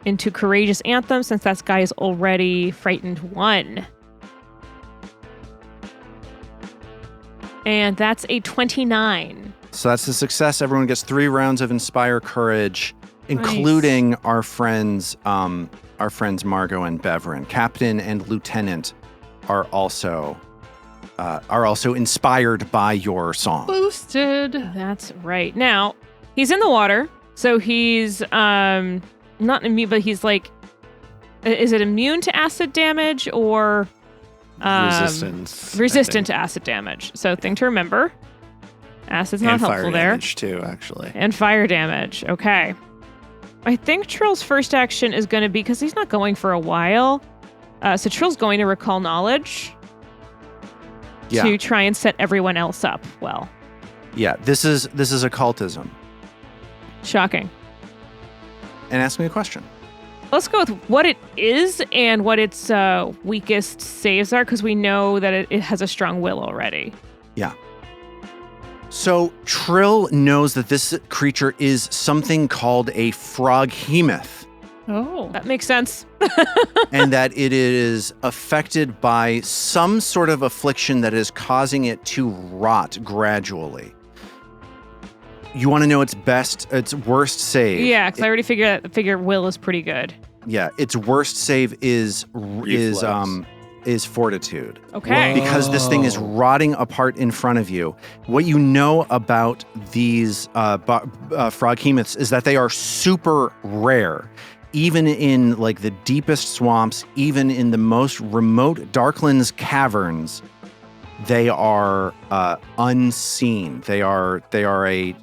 into Courageous Anthem, since that guy is already frightened 1. And that's a 29. So that's a success. Everyone gets 3 rounds of Inspire Courage, including our friends Margot and Bevrin. Captain and Lieutenant are also inspired by your song. Boosted. That's right. Now, he's in the water, so he's not immune, but he's like, is it immune to acid damage or resistant to acid damage? So thing to remember, acid's not helpful fire there. Damage too, actually. And fire damage. Okay. I think Trill's first action is going to be, because he's not going for a while, so Trill's going to recall knowledge to try and set everyone else up well. Yeah, this is occultism. Shocking. And ask me a question. Let's go with what it is and what its weakest saves are, because we know that it has a strong will already. Yeah. So Trill knows that this creature is something called a froghemoth. Oh. That makes sense. and that it is affected by some sort of affliction that is causing it to rot gradually. You want to know its worst save? Yeah, because I already figure will is pretty good. Yeah, its worst save is fortitude. Okay. Because this thing is rotting apart in front of you. What you know about these froghemoths is that they are super rare. Even in like the deepest swamps, even in the most remote Darklands caverns, they are unseen. They are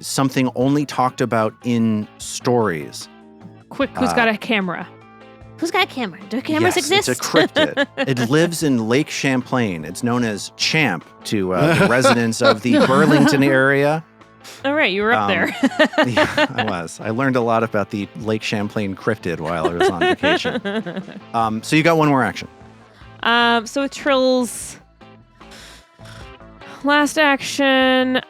something only talked about in stories. Quick, who's got a camera? Who's got a camera? Do cameras Yes, exist? it's a cryptid. It lives in Lake Champlain. It's known as Champ to the residents of the Burlington area. All right, you were up there. Yeah, I was. I learned a lot about the Lake Champlain cryptid while I was on vacation. So you got one more action. So with Trill's last action,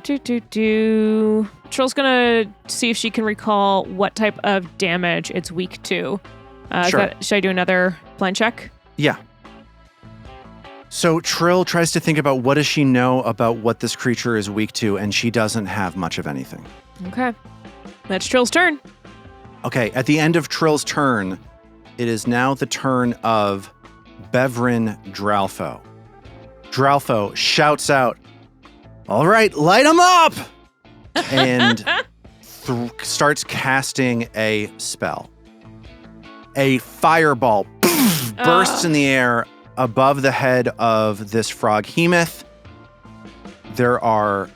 Trill's gonna see if she can recall what type of damage it's weak to. Sure. Should I do another blind check? Yeah. So Trill tries to think about what does she know about what this creature is weak to, and she doesn't have much of anything. Okay. That's Trill's turn. Okay, at the end of Trill's turn, it is now the turn of Bevrin Dralfo. Dralfo shouts out, "All right, light him up!" and starts casting a spell. A fireball bursts in the air above the head of this froghemoth. There are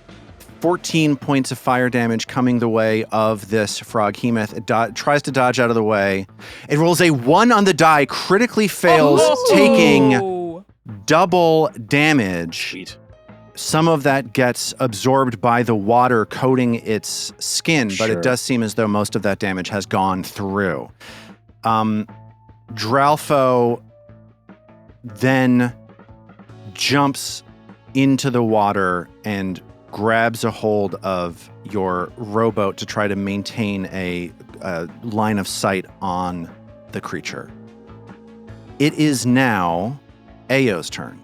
14 points of fire damage coming the way of this froghemoth. It tries to dodge out of the way. It rolls a 1 on the die, critically fails, taking double damage. Sweet. Some of that gets absorbed by the water coating its skin, but it does seem as though most of that damage has gone through. Dralfo then jumps into the water and grabs a hold of your rowboat to try to maintain a line of sight on the creature. It is now Ao's turn.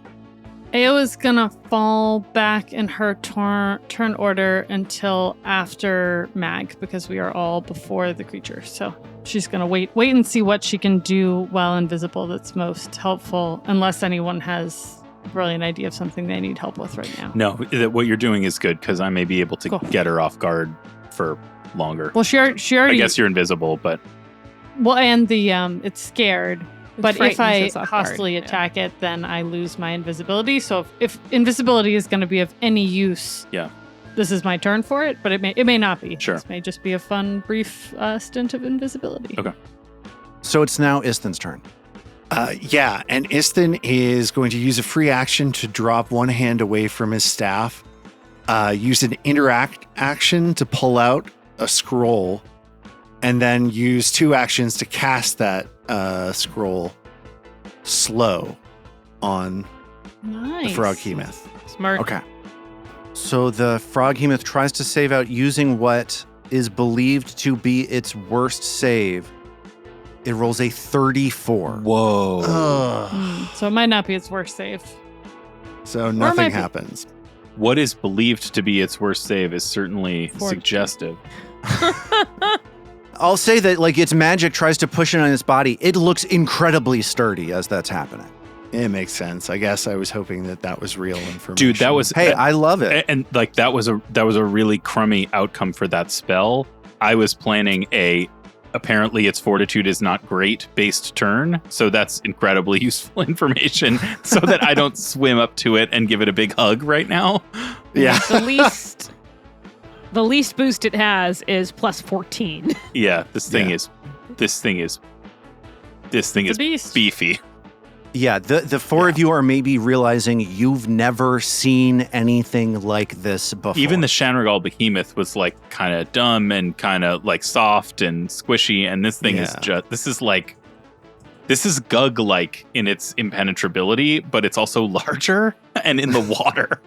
Ao is gonna fall back in her turn order until after Mag, because we are all before the creature. So she's gonna wait and see what she can do while invisible that's most helpful, unless anyone has a brilliant idea of something they need help with right now. No, what you're doing is good because I may be able to get her off guard for longer. Well, she already. I guess you're invisible, but Well, and the it's scared. But if I frightens us off guard. hostily attack it, then I lose my invisibility. So if invisibility is going to be of any use, this is my turn for it. But it may not be. Sure. This may just be a fun, brief stint of invisibility. Okay. So it's now Isthan's turn. Yeah, and Isthan is going to use a free action to drop one hand away from his staff, use an interact action to pull out a scroll, and then use 2 actions to cast that scroll slow on Nice. the froghemoth. Smart. Okay. So the froghemoth tries to save out using what is believed to be its worst save. It rolls a 34. whoa. So it might not be its worst save. So might nothing be. happens. What is believed to be its worst save is certainly Fortitude. suggestive. I'll say that like its magic tries to push it on its body. It looks incredibly sturdy as that's happening. It makes sense. I guess I was hoping that was real information. Dude, that was Hey, I love it. and like that was a really crummy outcome for that spell. I was planning apparently its fortitude is not great based turn, so that's incredibly useful information so that I don't swim up to it and give it a big hug right now. Yeah. The least boost it has is plus 14. Yeah, this thing Yeah. is beast. beefy. Yeah, the four of you are maybe realizing you've never seen anything like this before. Even the Shanrigal behemoth was like kind of dumb and kind of like soft and squishy, and this thing is just this is Gug like in its impenetrability, but it's also larger and in the water.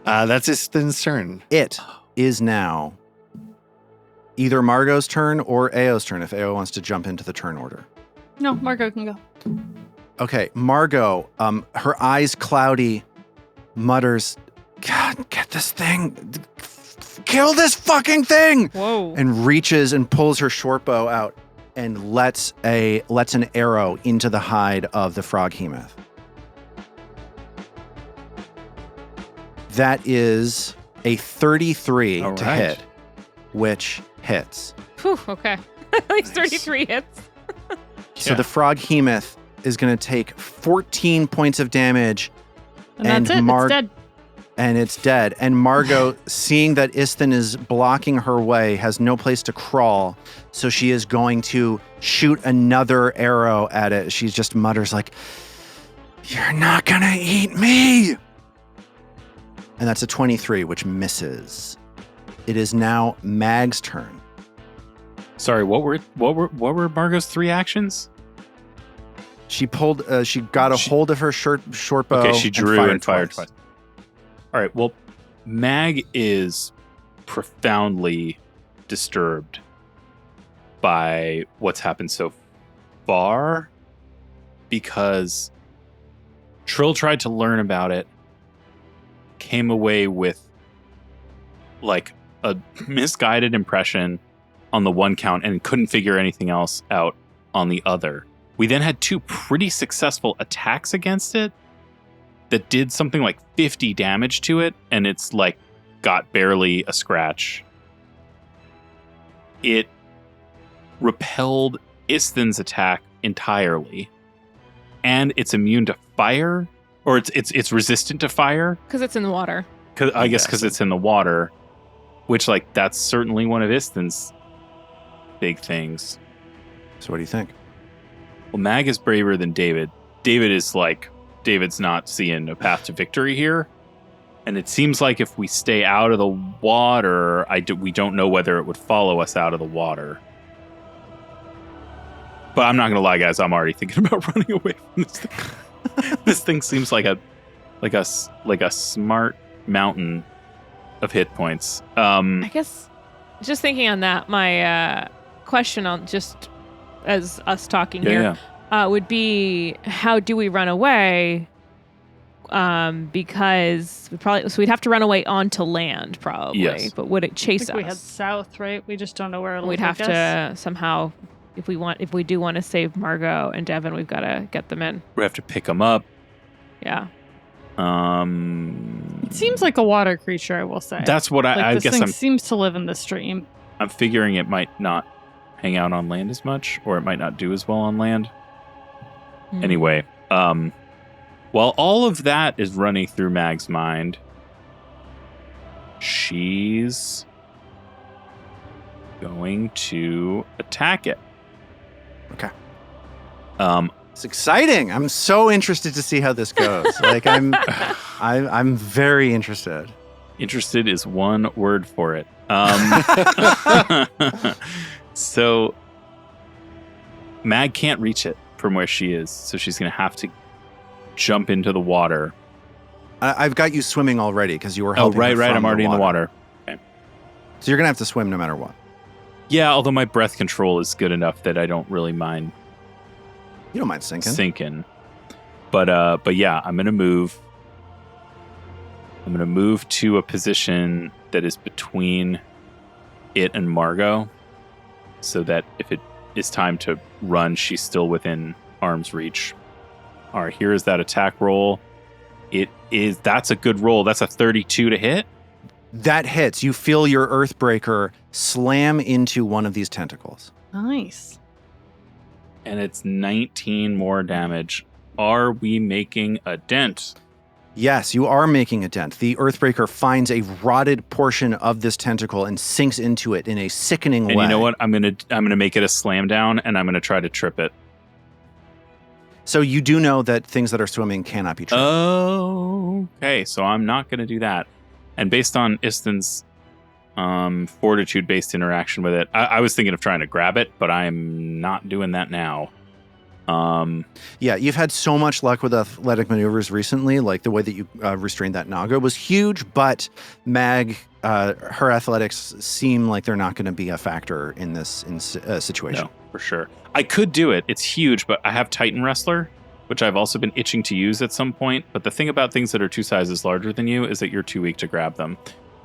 That's Isthan's turn. It is now either Margot's turn or Ao's turn if Ao wants to jump into the turn order. No, Margot can go. Okay, Margot, her eyes cloudy, mutters, God, get this thing. Kill this fucking thing! Whoa. And reaches and pulls her short bow out and lets an arrow into the hide of the froghemoth. That is a 33 All to right. hit, which hits. Whew, okay. At least 33 hits. So the froghemoth is going to take 14 points of damage. And that's it. It's dead. And it's dead. And Margot, seeing that Isthin is blocking her way, has no place to crawl. So she is going to shoot another arrow at it. She just mutters like, "You're not going to eat me." And that's a 23, which misses. It is now Mag's turn. Sorry, what were Margot's 3 actions? She pulled. She got a hold of her short bow. Okay, she drew and fired twice. twice. All right, well, Mag is profoundly disturbed by what's happened so far because Trill tried to learn about it, came away with like a misguided impression on the one count and couldn't figure anything else out on the other. We then had 2 pretty successful attacks against it that did something like 50 damage to it, and it's like got barely a scratch. It repelled Isthin's attack entirely, and it's immune to fire, or it's resistant to fire. Because it's in the water. I guess because it's in the water, which like that's certainly one of Isthin's big things. So what do you think? Well, Mag is braver than David. David's not seeing a path to victory here. And it seems like if we stay out of the water, we don't know whether it would follow us out of the water. But I'm not going to lie, guys. I'm already thinking about running away from this thing. This thing seems like a smart mountain of hit points. I guess just thinking on that, my question on just as us talking here would be, how do we run away? Because we'd have to run away onto land probably. Yes. But would it chase us? We head south, right? We just don't know where it'll We'd take have to somehow, if we do want to save Margot and Devin, we've got to get them in. We have to pick them up. Yeah. It seems like a water creature, I will say. That's what I this guess thing seems to live in the stream. I'm figuring it might not hang out on land as much, or it might not do as well on land. Anyway, while all of that is running through Mag's mind, she's going to attack it. Okay. Um, It's exciting. I'm so interested to see how this goes. Like I'm very interested. Interested is one word for it. So Mag can't reach it from where she is, so she's going to have to jump into the water. I've got you swimming already because you were helping. Right. her from I'm already in the water. Okay. So you're gonna have to swim no matter what. Yeah, although my breath control is good enough that I don't really mind You don't mind sinking. But yeah, I'm gonna move. I'm gonna move to a position that is between it and Margot, so that if it is time to run, she's still within arm's reach. All right, here is that attack roll. That's a good roll. That's a 32 to hit. That hits. You feel your Earthbreaker slam into one of these tentacles. Nice. And it's 19 more damage. Are we making a dent? Yes, you are making a dent. The Earthbreaker finds a rotted portion of this tentacle and sinks into it in a sickening way. And you know what? I'm gonna make it a slam down, and I'm gonna try to trip it. So you do know that things that are swimming cannot be tripped. Oh, okay. So I'm not gonna do that. And based on Isthin's fortitude-based interaction with it, I was thinking of trying to grab it, but I'm not doing that now. Yeah, you've had so much luck with athletic maneuvers recently. Like the way that you restrained that Naga was huge, but Mag, her athletics seem like they're not going to be a factor in this situation. No, for sure. I could do it. It's huge, but I have Titan Wrestler, which I've also been itching to use at some point. But the thing about things that are 2 sizes larger than you is that you're too weak to grab them.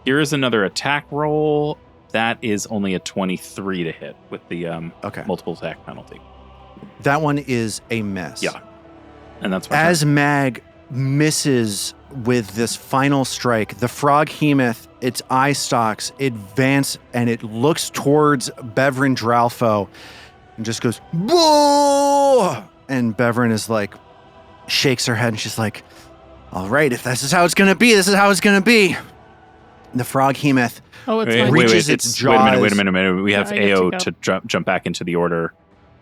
Here is another attack roll. That is only a 23 to hit with the multiple attack penalty. That one is a miss. Yeah. And that's my As turn. Mag misses with this final strike, the Froghemoth, its eye stalks advance and it looks towards Beverin Dralfo and just goes, "Whoa!" And Beverin is like, shakes her head and she's like, "All right, if this is how it's going to be, this is how it's going to be." The Froghemoth reaches its jaws. Wait a minute. We have I get AO to to jump back into the order.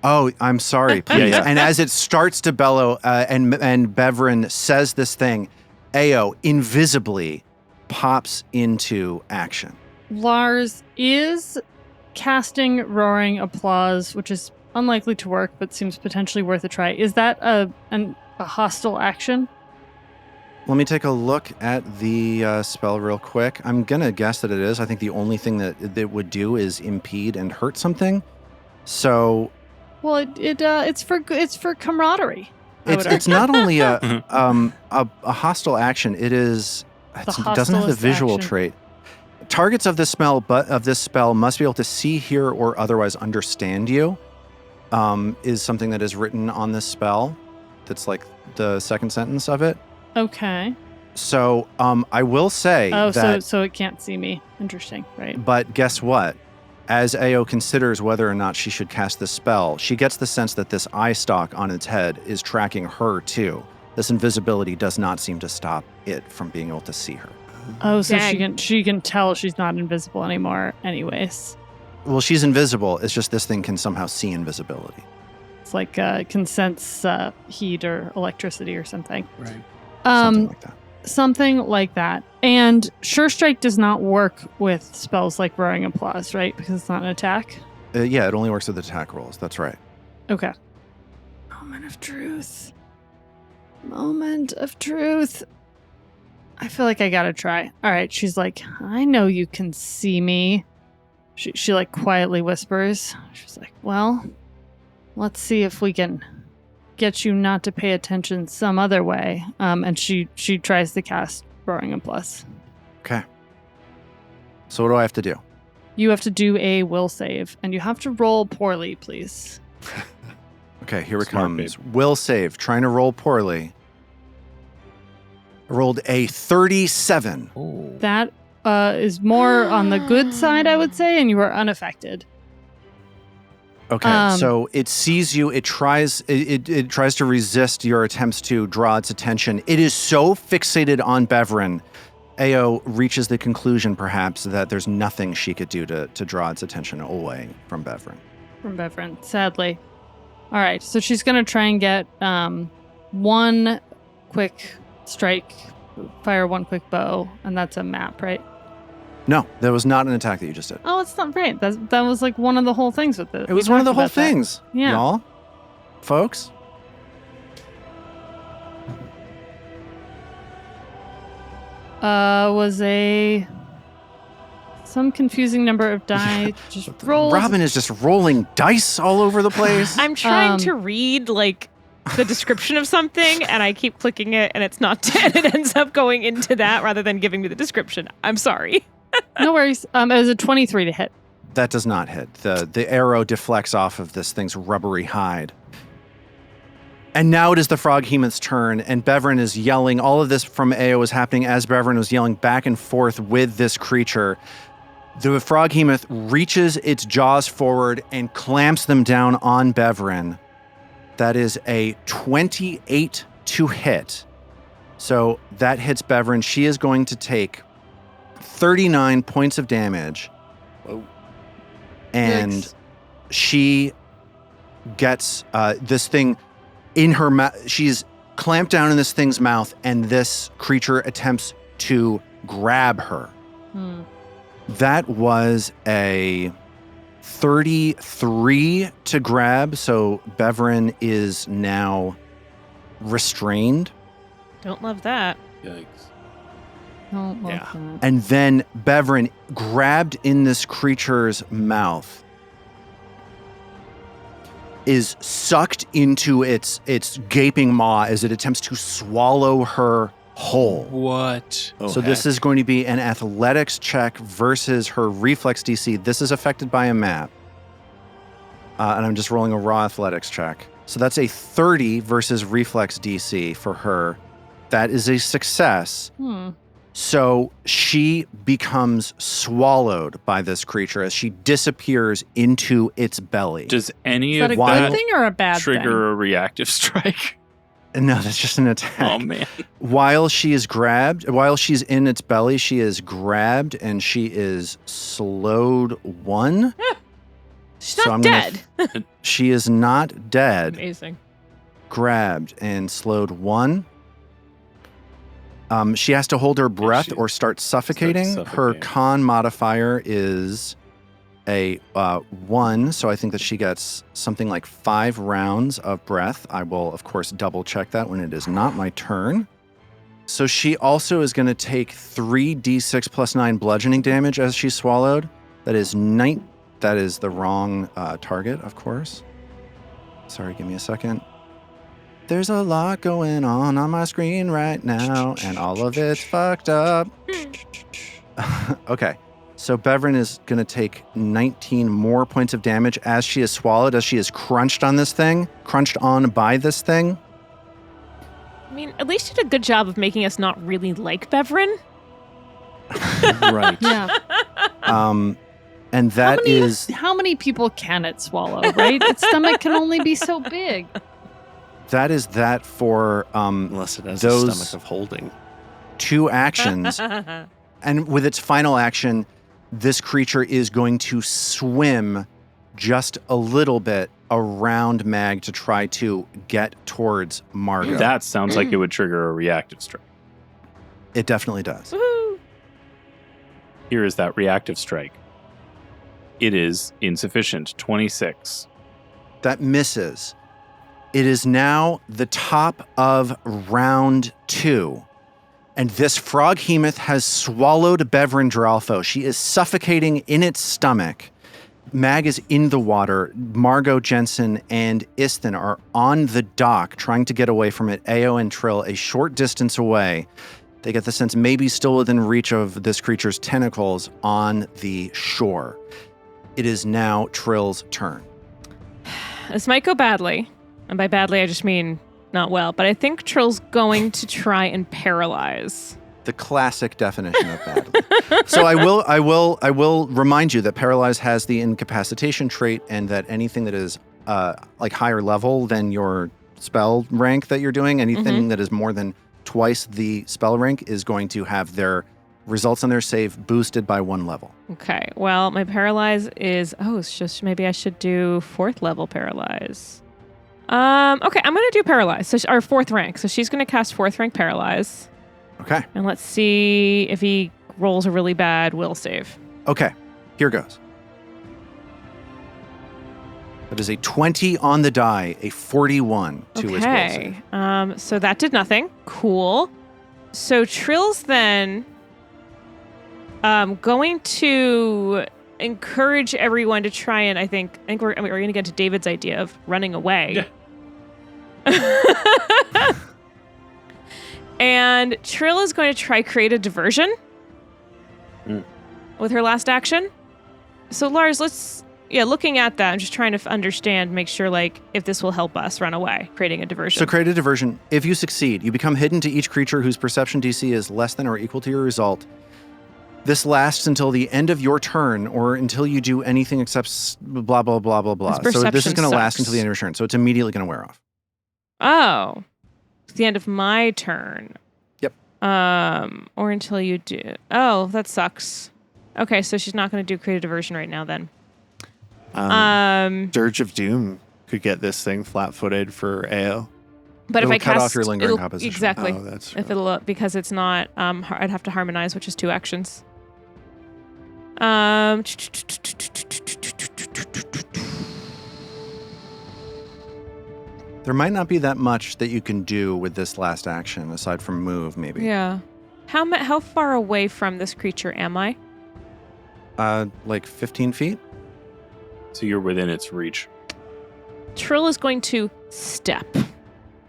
Oh, I'm sorry, please. Yeah. And as it starts to bellow, and Beverin says this thing, Ao invisibly pops into action. Lars is casting roaring applause, which is unlikely to work, but seems potentially worth a try. Is that a hostile action? Let me take a look at the spell real quick. I'm gonna guess that it is. I think the only thing that it would do is impede and hurt something. So, Well, it's for camaraderie. it's not only a hostile action. It doesn't have the visual action. trait. Targets of this spell must be able to see, hear, or otherwise understand you. Is something that is written on this spell. That's like the second sentence of it. Okay. So I will say that. So it can't see me. Interesting, right? But guess what? As Ao considers whether or not she should cast this spell, she gets the sense that this eye stalk on its head is tracking her too. This invisibility does not seem to stop it from being able to see her. Oh, so Dang. she can tell she's not invisible anymore. Anyways, Well, she's invisible. It's just this thing can somehow see invisibility. it's like can sense heat or electricity or something. Right. Something like that. Something like that. And Sure Strike does not work with spells like Roaring Applause, right? Because it's not an attack. Yeah, it only works with attack rolls. That's right. Okay. Moment of truth. Moment of truth. I feel like I gotta try. All right. She's like, I know you can see me. She like quietly whispers. She's like, well, let's see if we can get you not to pay attention some other way. And she tries to cast Roaring Applause. Okay. So what do I have to do? You have to do a will save, and you have to roll poorly, please. Okay, here it Smart, comes. Will save. Trying to roll poorly. I rolled a 37. That is more on the good side, I would say, and you are unaffected. Okay, so it sees you. It tries to resist your attempts to draw its attention. It is so fixated on Beverin. Ao reaches the conclusion, perhaps, that there's nothing she could do to draw its attention away from Beverin. From Beverin, sadly. All right, so she's going to try and get one quick strike, fire one quick bow, and that's a map, right? No, that was not an attack that you just did. Oh, it's not right. That was like one of the whole things with it. It was one of the whole things, Yeah. y'all, folks. Was some confusing number of die just rolled. Robin is just rolling dice all over the place. I'm trying Um, to read like the description of something, and I keep clicking it, and it's not. And it ends up going into that rather than giving me the description. I'm sorry. No worries. It was a 23 to hit. That does not hit. The arrow deflects off of this thing's rubbery hide. And now it is the Froghemoth's turn, and Beverin is yelling. All of this from Ao is happening as Beverin was yelling back and forth with this creature. The Froghemoth reaches its jaws forward and clamps them down on Beverin. That is a 28 to hit. So that hits Beverin. She is going to take 39 points of damage. Whoa. And Yikes. she gets this thing in her mouth. She's clamped down in this thing's mouth, and this creature attempts to grab her. That was a 33 to grab, so Beverin is now restrained. Don't love that. Yikes. Don't love Yeah. that. And then Beverin, grabbed in this creature's mouth, is sucked into its gaping maw as it attempts to swallow her whole. What? Oh, So this is going to be an athletics check versus her reflex DC. This is affected by a map. And I'm just rolling a raw athletics check. So that's a 30 versus reflex DC for her. That is a success. So she becomes swallowed by this creature as she disappears into its belly. Does any Is that of a Wild- good thing or a bad trigger a reactive strike? No, that's just an attack. Oh, man. While she's in its belly, she is grabbed and she is slowed 1. She's So not I'm dead. She is not dead. Amazing. Grabbed and slowed 1. She has to hold her breath she or start suffocating. Her suffocating. con modifier is a 1, so I think that she gets something like 5 rounds of breath. I will, of course, double check that when it is not my turn. So she also is going to take 3d6 plus 9 bludgeoning damage as she's swallowed. That is That is the wrong target, of course. Sorry, give me a second. There's a lot going on my screen right now, and all of it's fucked up. Okay, so Beverin is going to take 19 more points of damage as she is swallowed, as she is crunched on by this thing. I mean, at least you did a good job of making us not really like Beverin. Right. Yeah. And that is How many people can it swallow, right? Its stomach can only be so big. that for Unless it has a those- stomach of holding. 2 actions. And with its final action, this creature is going to swim just a little bit around Mag to try to get towards Margot. That sounds like it would trigger a reactive strike. It definitely does. Woohoo. Here is that reactive strike. It is insufficient. 26. That misses. It is now the top of round 2. And this froghemoth has swallowed Beverin Dralfo. She is suffocating in its stomach. Mag is in the water. Margot, Jensen, and Istin are on the dock trying to get away from it. Ao and Trill a short distance away. They get the sense maybe still within reach of this creature's tentacles on the shore. It is now Trill's turn. This might go badly. And by badly, I just mean not well. But I think Trill's going to try and paralyze. The classic definition of badly. So I will remind you that Paralyze has the incapacitation trait, and that anything that is like higher level than your spell rank that you're doing, anything that is more than twice the spell rank is going to have their results on their save boosted by 1 level. Okay. Well, my paralyze is it's just maybe I should do 4th level paralyze. Okay, I'm gonna do paralyze. So our 4th rank. So she's gonna cast 4th rank paralyze. Okay. And let's see if he rolls a really bad will save. Okay. Here goes. That is a 20 on the die, a 41 to his will save. Okay. So that did nothing. Cool. So Trill's then going to encourage everyone to try and I think we're going to get to David's idea of running away. Yeah. And Trill is going to try create a diversion with her last action. So Lars, looking at that, I'm just trying to understand, make sure like if this will help us run away, creating a diversion. So create a diversion. If you succeed, you become hidden to each creature whose perception DC is less than or equal to your result. This lasts until the end of your turn or until you do anything except blah, blah, blah, blah, blah. This So this is perception going to last sucks. until the end of your turn. So it's immediately going to wear off. Oh. It's the end of my turn. Yep. Or until you do. Oh, that sucks. Okay, so she's not going to do create a diversion right now then. Dirge of Doom could get this thing flat-footed for AO. But It'll if I cut cast off your lingering it'll- composition. Exactly. Oh, that's If it'll because it's not I'd have to harmonize, which is 2 actions. There might not be that much that you can do with this last action, aside from move, maybe. Yeah. How far away from this creature am I? Like 15 feet? So you're within its reach. Trill is going to step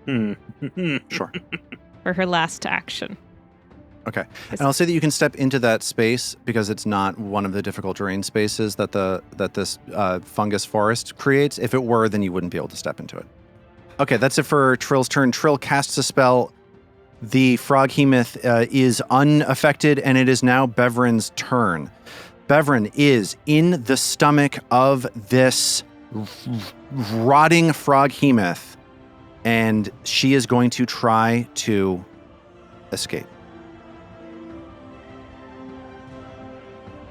Sure. for her last action. Okay. And I'll say that you can step into that space because it's not one of the difficult terrain spaces that this fungus forest creates. If it were, then you wouldn't be able to step into it. Okay, that's it for Trill's turn. Trill casts a spell. The Froghemoth is unaffected, and it is now Beverin's turn. Beverin is in the stomach of this rotting Froghemoth, and she is going to try to escape.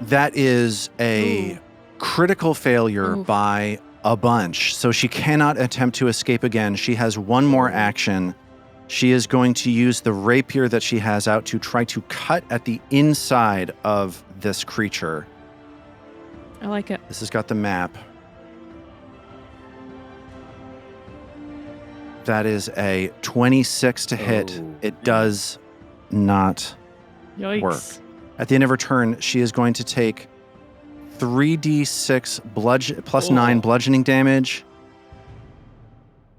That is a critical failure by a bunch, so she cannot attempt to escape again. She has one more action. She is going to use the rapier that she has out to try to cut at the inside of this creature. I like it. This has got the map. That is a 26 to hit. It does not work. At the end of her turn, she is going to take 3d6 plus 9 bludgeoning damage,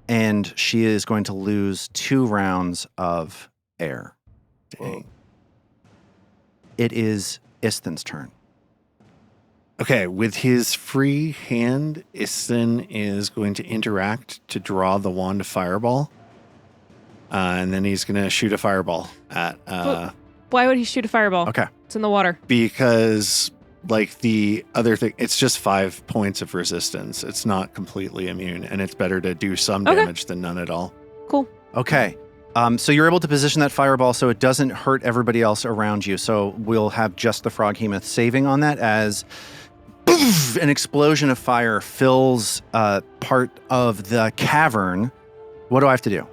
and she is going to lose 2 rounds of air. Dang. It is Isthen's turn. Okay, with his free hand, Isthen is going to interact to draw the wand of fireball. And then he's going to shoot a fireball at... Why would he shoot a fireball? Okay. It's in the water. Because, like the other thing, it's just 5 points of resistance. It's not completely immune, and it's better to do some damage than none at all. Cool. Okay. So you're able to position that fireball so it doesn't hurt everybody else around you. So we'll have just the Froghemoth saving on that as an explosion of fire fills part of the cavern. What do I have to do?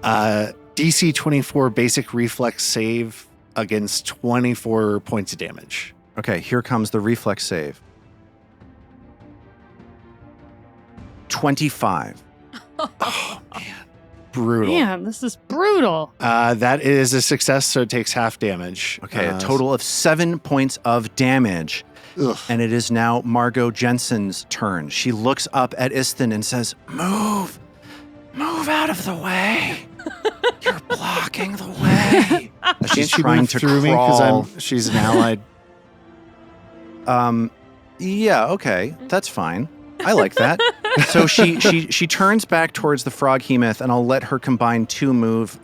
DC 24 basic reflex save against 24 points of damage. Okay, here comes the reflex save. 25. Oh, man. Brutal. Man, this is brutal. That is a success, so it takes half damage. Okay, a total of 7 points of damage. Ugh. And it is now Margot Jensen's turn. She looks up at Isthen and says, Move out of the way. You're blocking the way. She's Can't she trying move to through crawl. me because she's an allied? Yeah, okay, that's fine. I like that. So she turns back towards the Froghemoth, and I'll let her combine two move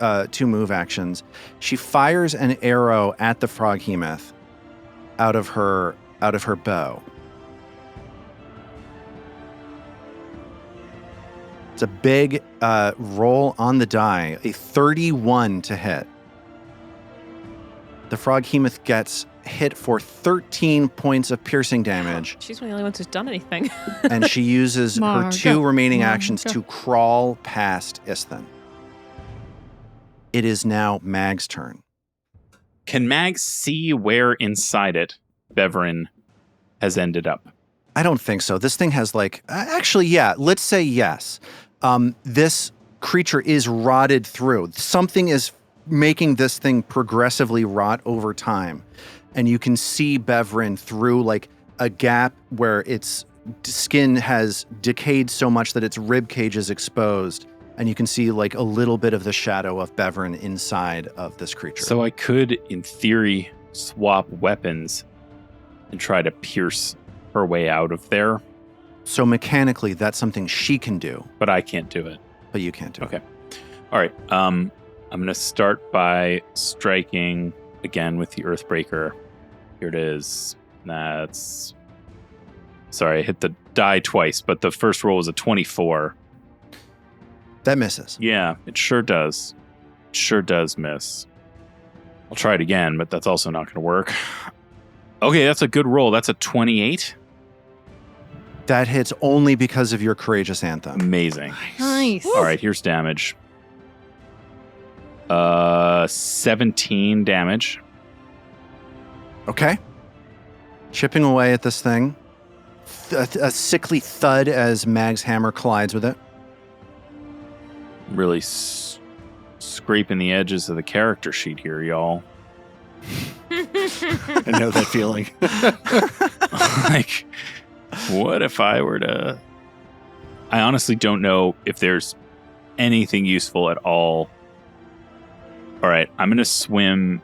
actions. She fires an arrow at the Froghemoth out of her bow. It's a big roll on the die, a 31 to hit. The Froghemoth gets hit for 13 points of piercing damage. She's one of the only ones who's done anything. And she uses her 2 remaining actions to crawl past Isthen. It is now Mag's turn. Can Mag see where inside it Beverin has ended up? I don't think so. This thing has actually, yeah, let's say yes. This creature is rotted through. Something is making this thing progressively rot over time. And you can see Beverin through a gap where its skin has decayed so much that its rib cage is exposed. And you can see a little bit of the shadow of Beverin inside of this creature. So I could, in theory, swap weapons and try to pierce her way out of there. So mechanically, that's something she can do. But I can't do it. But you can't do it. Okay. All right. I'm going to start by striking again with the Earthbreaker. Here it is. Sorry, I hit the die twice, but the first roll was a 24. That misses. Yeah, it sure does. It sure does miss. I'll try it again, but that's also not going to work. Okay, that's a good roll. That's a 28. That hits only because of your Courageous Anthem. Amazing. Nice. All right, here's damage. 17 damage. Okay. Chipping away at this thing. A sickly thud as Mag's hammer collides with it. Really scraping the edges of the character sheet here, y'all. I know that feeling. Like, what if I were to... I honestly don't know if there's anything useful at all. All right, I'm going to swim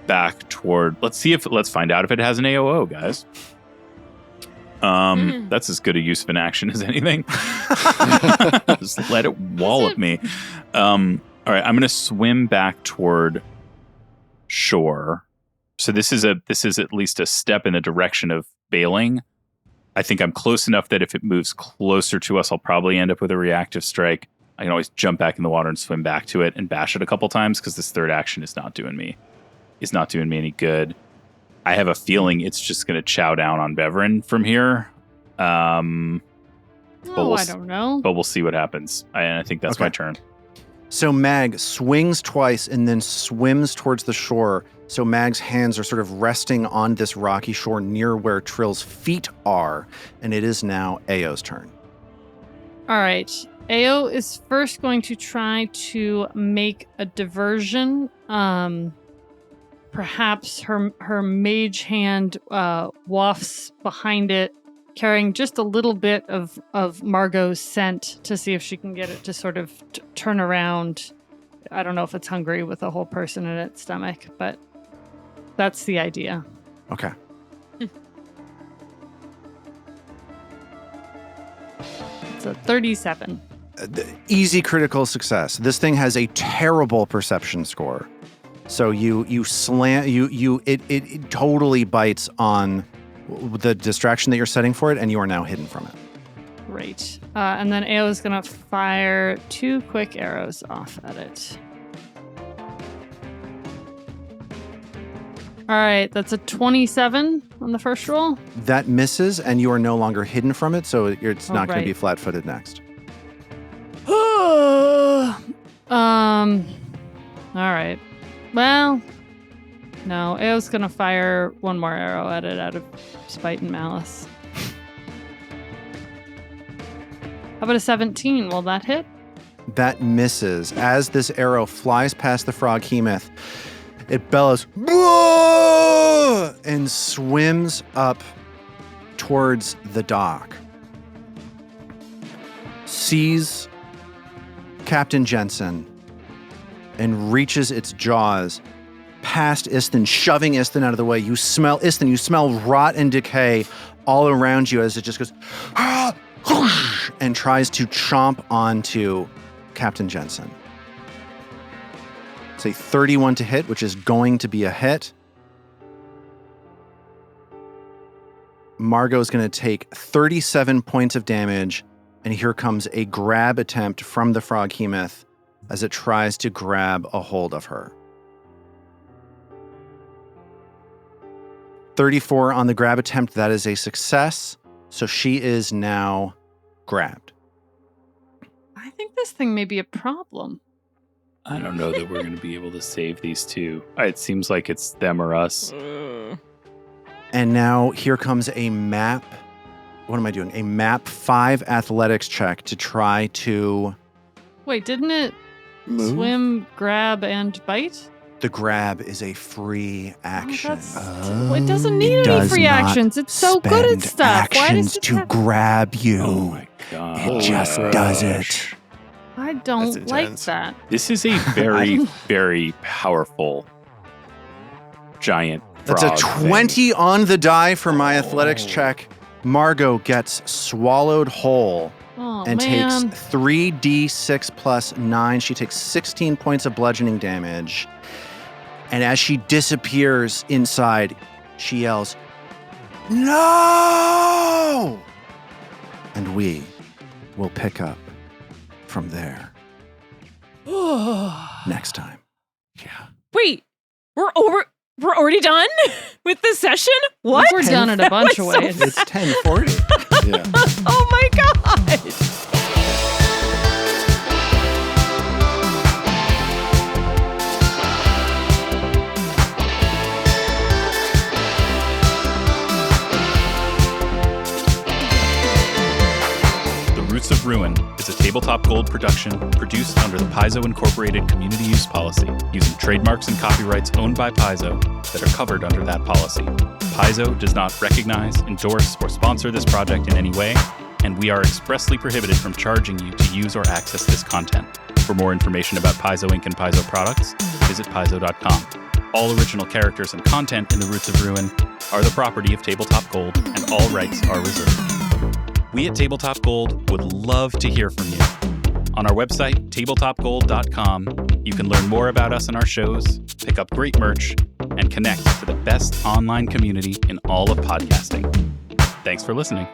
back toward... Let's find out if it has an AOO, guys. That's as good a use of an action as anything. Just let it wallop me. All right, I'm going to swim back toward shore. So this is at least a step in the direction of bailing. I think I'm close enough that if it moves closer to us, I'll probably end up with a reactive strike. I can always jump back in the water and swim back to it and bash it a couple times because this third action is not doing me any good. I have a feeling it's just going to chow down on Beverin from here. I don't know. But we'll see what happens. I think that's my turn. So Mag swings twice and then swims towards the shore. So Mag's hands are sort of resting on this rocky shore near where Trill's feet are. And it is now Ao's turn. All right. Ao is first going to try to make a diversion. Perhaps her mage hand wafts behind it, carrying just a little bit of Margot's scent to see if she can get it to sort of turn around. I don't know if it's hungry with a whole person in its stomach, but that's the idea. Okay. It's a 37. Easy critical success. This thing has a terrible perception score. So it totally bites on the distraction that you're setting for it, and you are now hidden from it. Great. And then Ao is going to fire 2 quick arrows off at it. All right, that's a 27 on the first roll. That misses, and you are no longer hidden from it, so it's not going to right. be flat-footed next. All right. Well, no, Ao's going to fire 1 more arrow at it out of spite and malice. How about a 17? Will that hit? That misses. As this arrow flies past the froghemoth, it bellows and swims up towards the dock. Sees Captain Jensen and reaches its jaws past Istin, shoving Istin out of the way. You smell Istin, you smell rot and decay all around you as it just goes and tries to chomp onto Captain Jensen. It's a 31 to hit, which is going to be a hit. Margot is going to take 37 points of damage, and here comes a grab attempt from the froghemoth as it tries to grab a hold of her. 34 on the grab attempt. That is a success. So she is now grabbed. I think this thing may be a problem. I don't know that we're going to be able to save these two. It seems like it's them or us. And now here comes a map. What am I doing? A map 5 athletics check to try to... Wait, didn't it Move? swim, grab, and bite? The grab is a free action. It doesn't need any does free not actions. It's so good at spend stuff. Why actions does it to have... grab you. Oh my god. It just does it. I don't That's like intense. that. This is a very, very powerful giant frog. That's a 20 on the die for my athletics check. Margot gets swallowed whole Oh, and man. takes 3d6 plus 9. She takes 16 points of bludgeoning damage. And as she disappears inside, she yells, "No!" And we will pick up from there next time. Wait, we're already done with this session? What? We're done in a bunch of was so ways. It's 10:40. Yeah. Oh my god! The roots of of Ruin is a Tabletop Gold production produced under the Paizo Incorporated Community Use Policy, using trademarks and copyrights owned by Paizo that are covered under that policy. Paizo does not recognize, endorse, or sponsor this project in any way, and we are expressly prohibited from charging you to use or access this content. For more information about Paizo Inc. and Paizo products, visit paizo.com. All original characters and content in the Roots of Ruin are the property of Tabletop Gold, and all rights are reserved. We at Tabletop Gold would love to hear from you. On our website, tabletopgold.com, you can learn more about us and our shows, pick up great merch, and connect to the best online community in all of podcasting. Thanks for listening.